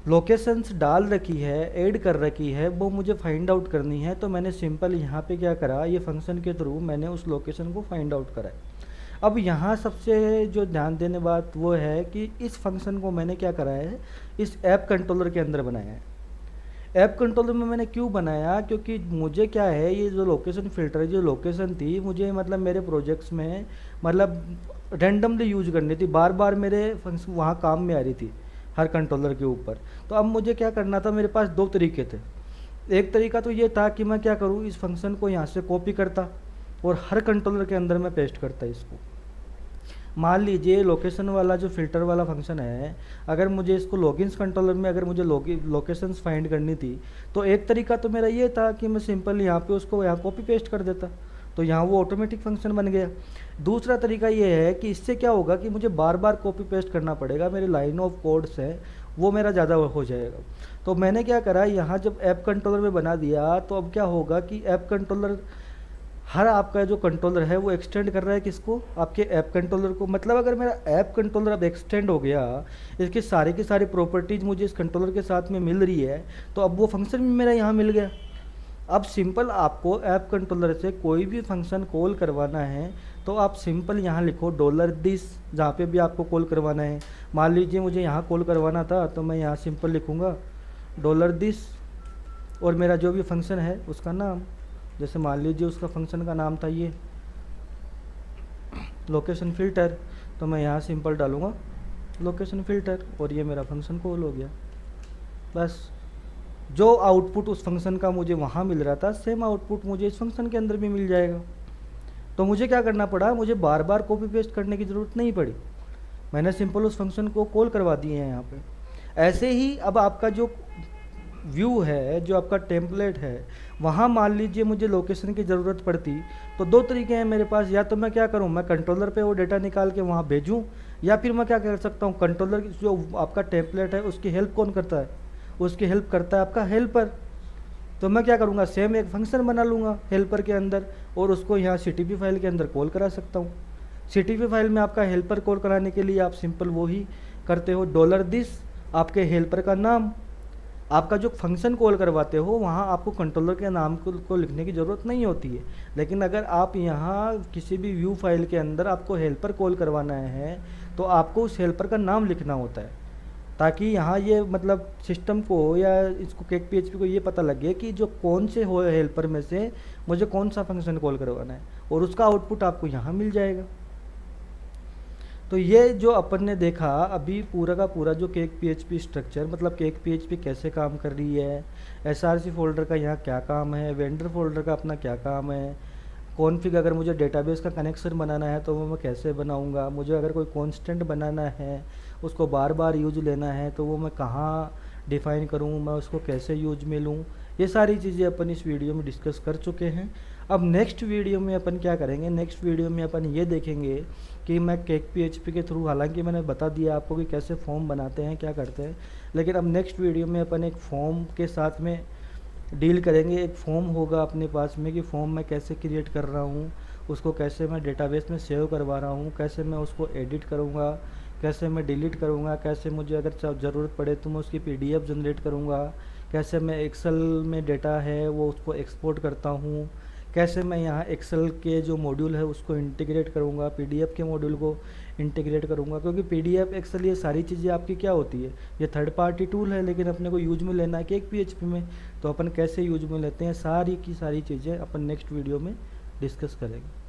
लोकेशंस डाल रखी है, ऐड कर रखी है, वो मुझे फाइंड आउट करनी है। तो मैंने सिंपल यहाँ पे क्या करा, ये फंक्शन के थ्रू मैंने उस लोकेशन को फाइंड आउट करा। अब यहाँ सबसे जो ध्यान देने बात वो है कि इस फंक्शन को मैंने क्या करा है, इस ऐप कंट्रोलर के अंदर बनाया है। ऐप कंट्रोलर में मैंने क्यों बनाया, क्योंकि मुझे क्या है, ये जो लोकेशन फ़िल्टर जो लोकेशन थी मुझे मतलब मेरे प्रोजेक्ट्स में मतलब रैंडमली यूज करनी थी, बार बार मेरे फंक्शन वहाँ काम में आ रही थी हर कंट्रोलर के ऊपर। तो अब मुझे क्या करना था, मेरे पास दो तरीके थे। एक तरीका तो ये था कि मैं क्या करूँ, इस फंक्शन को यहाँ से कॉपी करता और हर कंट्रोलर के अंदर मैं पेस्ट करता इसको। मान लीजिए लोकेशन वाला जो फ़िल्टर वाला फंक्शन है, अगर मुझे इसको लॉगिन्स कंट्रोलर में अगर मुझे लोकेशंस फाइंड करनी थी, तो एक तरीका तो मेरा ये था कि मैं सिंपल यहाँ पे उसको यहाँ कॉपी पेस्ट कर देता, तो यहाँ वो ऑटोमेटिक फंक्शन बन गया। दूसरा तरीका ये है कि इससे क्या होगा कि मुझे बार बार कॉपी पेस्ट करना पड़ेगा, मेरे लाइन ऑफ कोड्स है वो मेरा ज़्यादा हो जाएगा। तो मैंने क्या करा, यहाँ जब ऐप कंट्रोलर में बना दिया, तो अब क्या होगा कि ऐप कंट्रोलर हर आपका जो कंट्रोलर है वो एक्सटेंड कर रहा है किसको, आपके ऐप कंट्रोलर को। मतलब अगर मेरा ऐप कंट्रोलर अब एक्सटेंड हो गया, इसकी सारी की सारी प्रॉपर्टीज़ मुझे इस कंट्रोलर के साथ में मिल रही है, तो अब वो फंक्शन भी मेरा यहाँ मिल गया। अब सिंपल आपको ऐप कंट्रोलर से कोई भी फंक्शन कॉल करवाना है तो आप सिंपल यहाँ लिखो $this, जहाँ पे भी आपको कॉल करवाना है। मान लीजिए मुझे यहाँ कॉल करवाना था, तो मैं यहाँ सिंपल लिखूँगा $this और मेरा जो भी फंक्शन है उसका नाम, जैसे मान लीजिए उसका फंक्शन का नाम था ये लोकेशन फ़िल्टर, तो मैं यहाँ सिंपल डालूँगा लोकेशन फ़िल्टर और ये मेरा फंक्शन कॉल हो गया। बस जो आउटपुट उस फंक्शन का मुझे वहाँ मिल रहा था, सेम आउटपुट मुझे इस फंक्शन के अंदर भी मिल जाएगा। तो मुझे क्या करना पड़ा, मुझे बार बार कॉपी पेस्ट करने की ज़रूरत नहीं पड़ी, मैंने सिंपल उस फंक्शन को कॉल करवा दिए हैं यहाँ पे। ऐसे ही अब आपका जो व्यू है, जो आपका टेम्पलेट है, वहाँ मान लीजिए मुझे लोकेशन की ज़रूरत पड़ती, तो दो तरीके हैं मेरे पास। या तो मैं क्या करूँ, मैं कंट्रोलर पे वो डेटा निकाल के वहाँ भेजूँ, या फिर मैं क्या कर सकता हूँ, कंट्रोलर जो आपका टेम्पलेट है उसकी हेल्प कौन करता है, उसकी हेल्प करता है आपका हेल्पर। तो मैं क्या करूँगा, सेम एक फंक्शन बना लूँगा हेल्पर के अंदर और उसको यहाँ CTP फाइल के अंदर कॉल करा सकता हूँ। CTP फाइल में आपका हेल्पर कॉल कराने के लिए आप सिंपल वो ही करते हो, $this आपके हेल्पर का नाम, आपका जो फंक्शन कॉल करवाते हो वहाँ आपको कंट्रोलर के नाम को लिखने की ज़रूरत नहीं होती है। लेकिन अगर आप यहाँ किसी भी व्यू फाइल के अंदर आपको हेल्पर कॉल करवाना है, तो आपको उस हेल्पर का नाम लिखना होता है, ताकि यहाँ ये मतलब सिस्टम को या इसको केक PHP को ये पता लगे कि जो कौन से हो हेल्पर में से मुझे कौन सा फंक्शन कॉल करवाना है, और उसका आउटपुट आपको यहाँ मिल जाएगा। तो ये जो अपन ने देखा अभी पूरा का पूरा जो केक PHP स्ट्रक्चर, मतलब केक PHP कैसे काम कर रही है, SRC फोल्डर का यहाँ क्या काम है, वेंडर फोल्डर का अपना क्या काम है, कॉन्फ़िग अगर मुझे डेटाबेस का कनेक्शन बनाना है तो वो मैं कैसे बनाऊंगा, मुझे अगर कोई कांस्टेंट बनाना है उसको बार बार यूज लेना है तो वो मैं कहाँ डिफ़ाइन करूँ, मैं उसको कैसे यूज में लूँ, ये सारी चीज़ें अपन इस वीडियो में डिस्कस कर चुके हैं। अब नेक्स्ट वीडियो में अपन क्या करेंगे, नेक्स्ट वीडियो में अपन ये देखेंगे कि मैं केक PHP के थ्रू, हालांकि मैंने बता दिया आपको कि कैसे फॉर्म बनाते हैं, क्या करते हैं, लेकिन अब नेक्स्ट वीडियो में अपन एक फॉर्म के साथ में डील करेंगे। एक फॉर्म होगा अपने पास में कि फॉर्म मैं कैसे क्रिएट कर रहा हूँ, उसको कैसे मैं डेटाबेस में सेव करवा रहा हूँ, कैसे मैं उसको एडिट करूँगा, कैसे मैं डिलीट करूँगा, कैसे मुझे अगर ज़रूरत पड़े तो मैं उसकी PDF जनरेट करूँगा, कैसे मैं एक्सेल में डेटा है वो उसको एक्सपोर्ट करता हूँ, कैसे मैं यहाँ एक्सेल के जो मॉड्यूल है उसको इंटीग्रेट करूँगा, PDF के मॉड्यूल को इंटीग्रेट करूँगा। क्योंकि PDF एक्सेल ये सारी चीज़ें आपकी क्या होती है, ये थर्ड पार्टी टूल है, लेकिन अपने को यूज में लेना है केक PHP में, तो अपन कैसे यूज में लेते हैं सारी की सारी चीज़ें अपन नेक्स्ट वीडियो में डिस्कस करेंगे।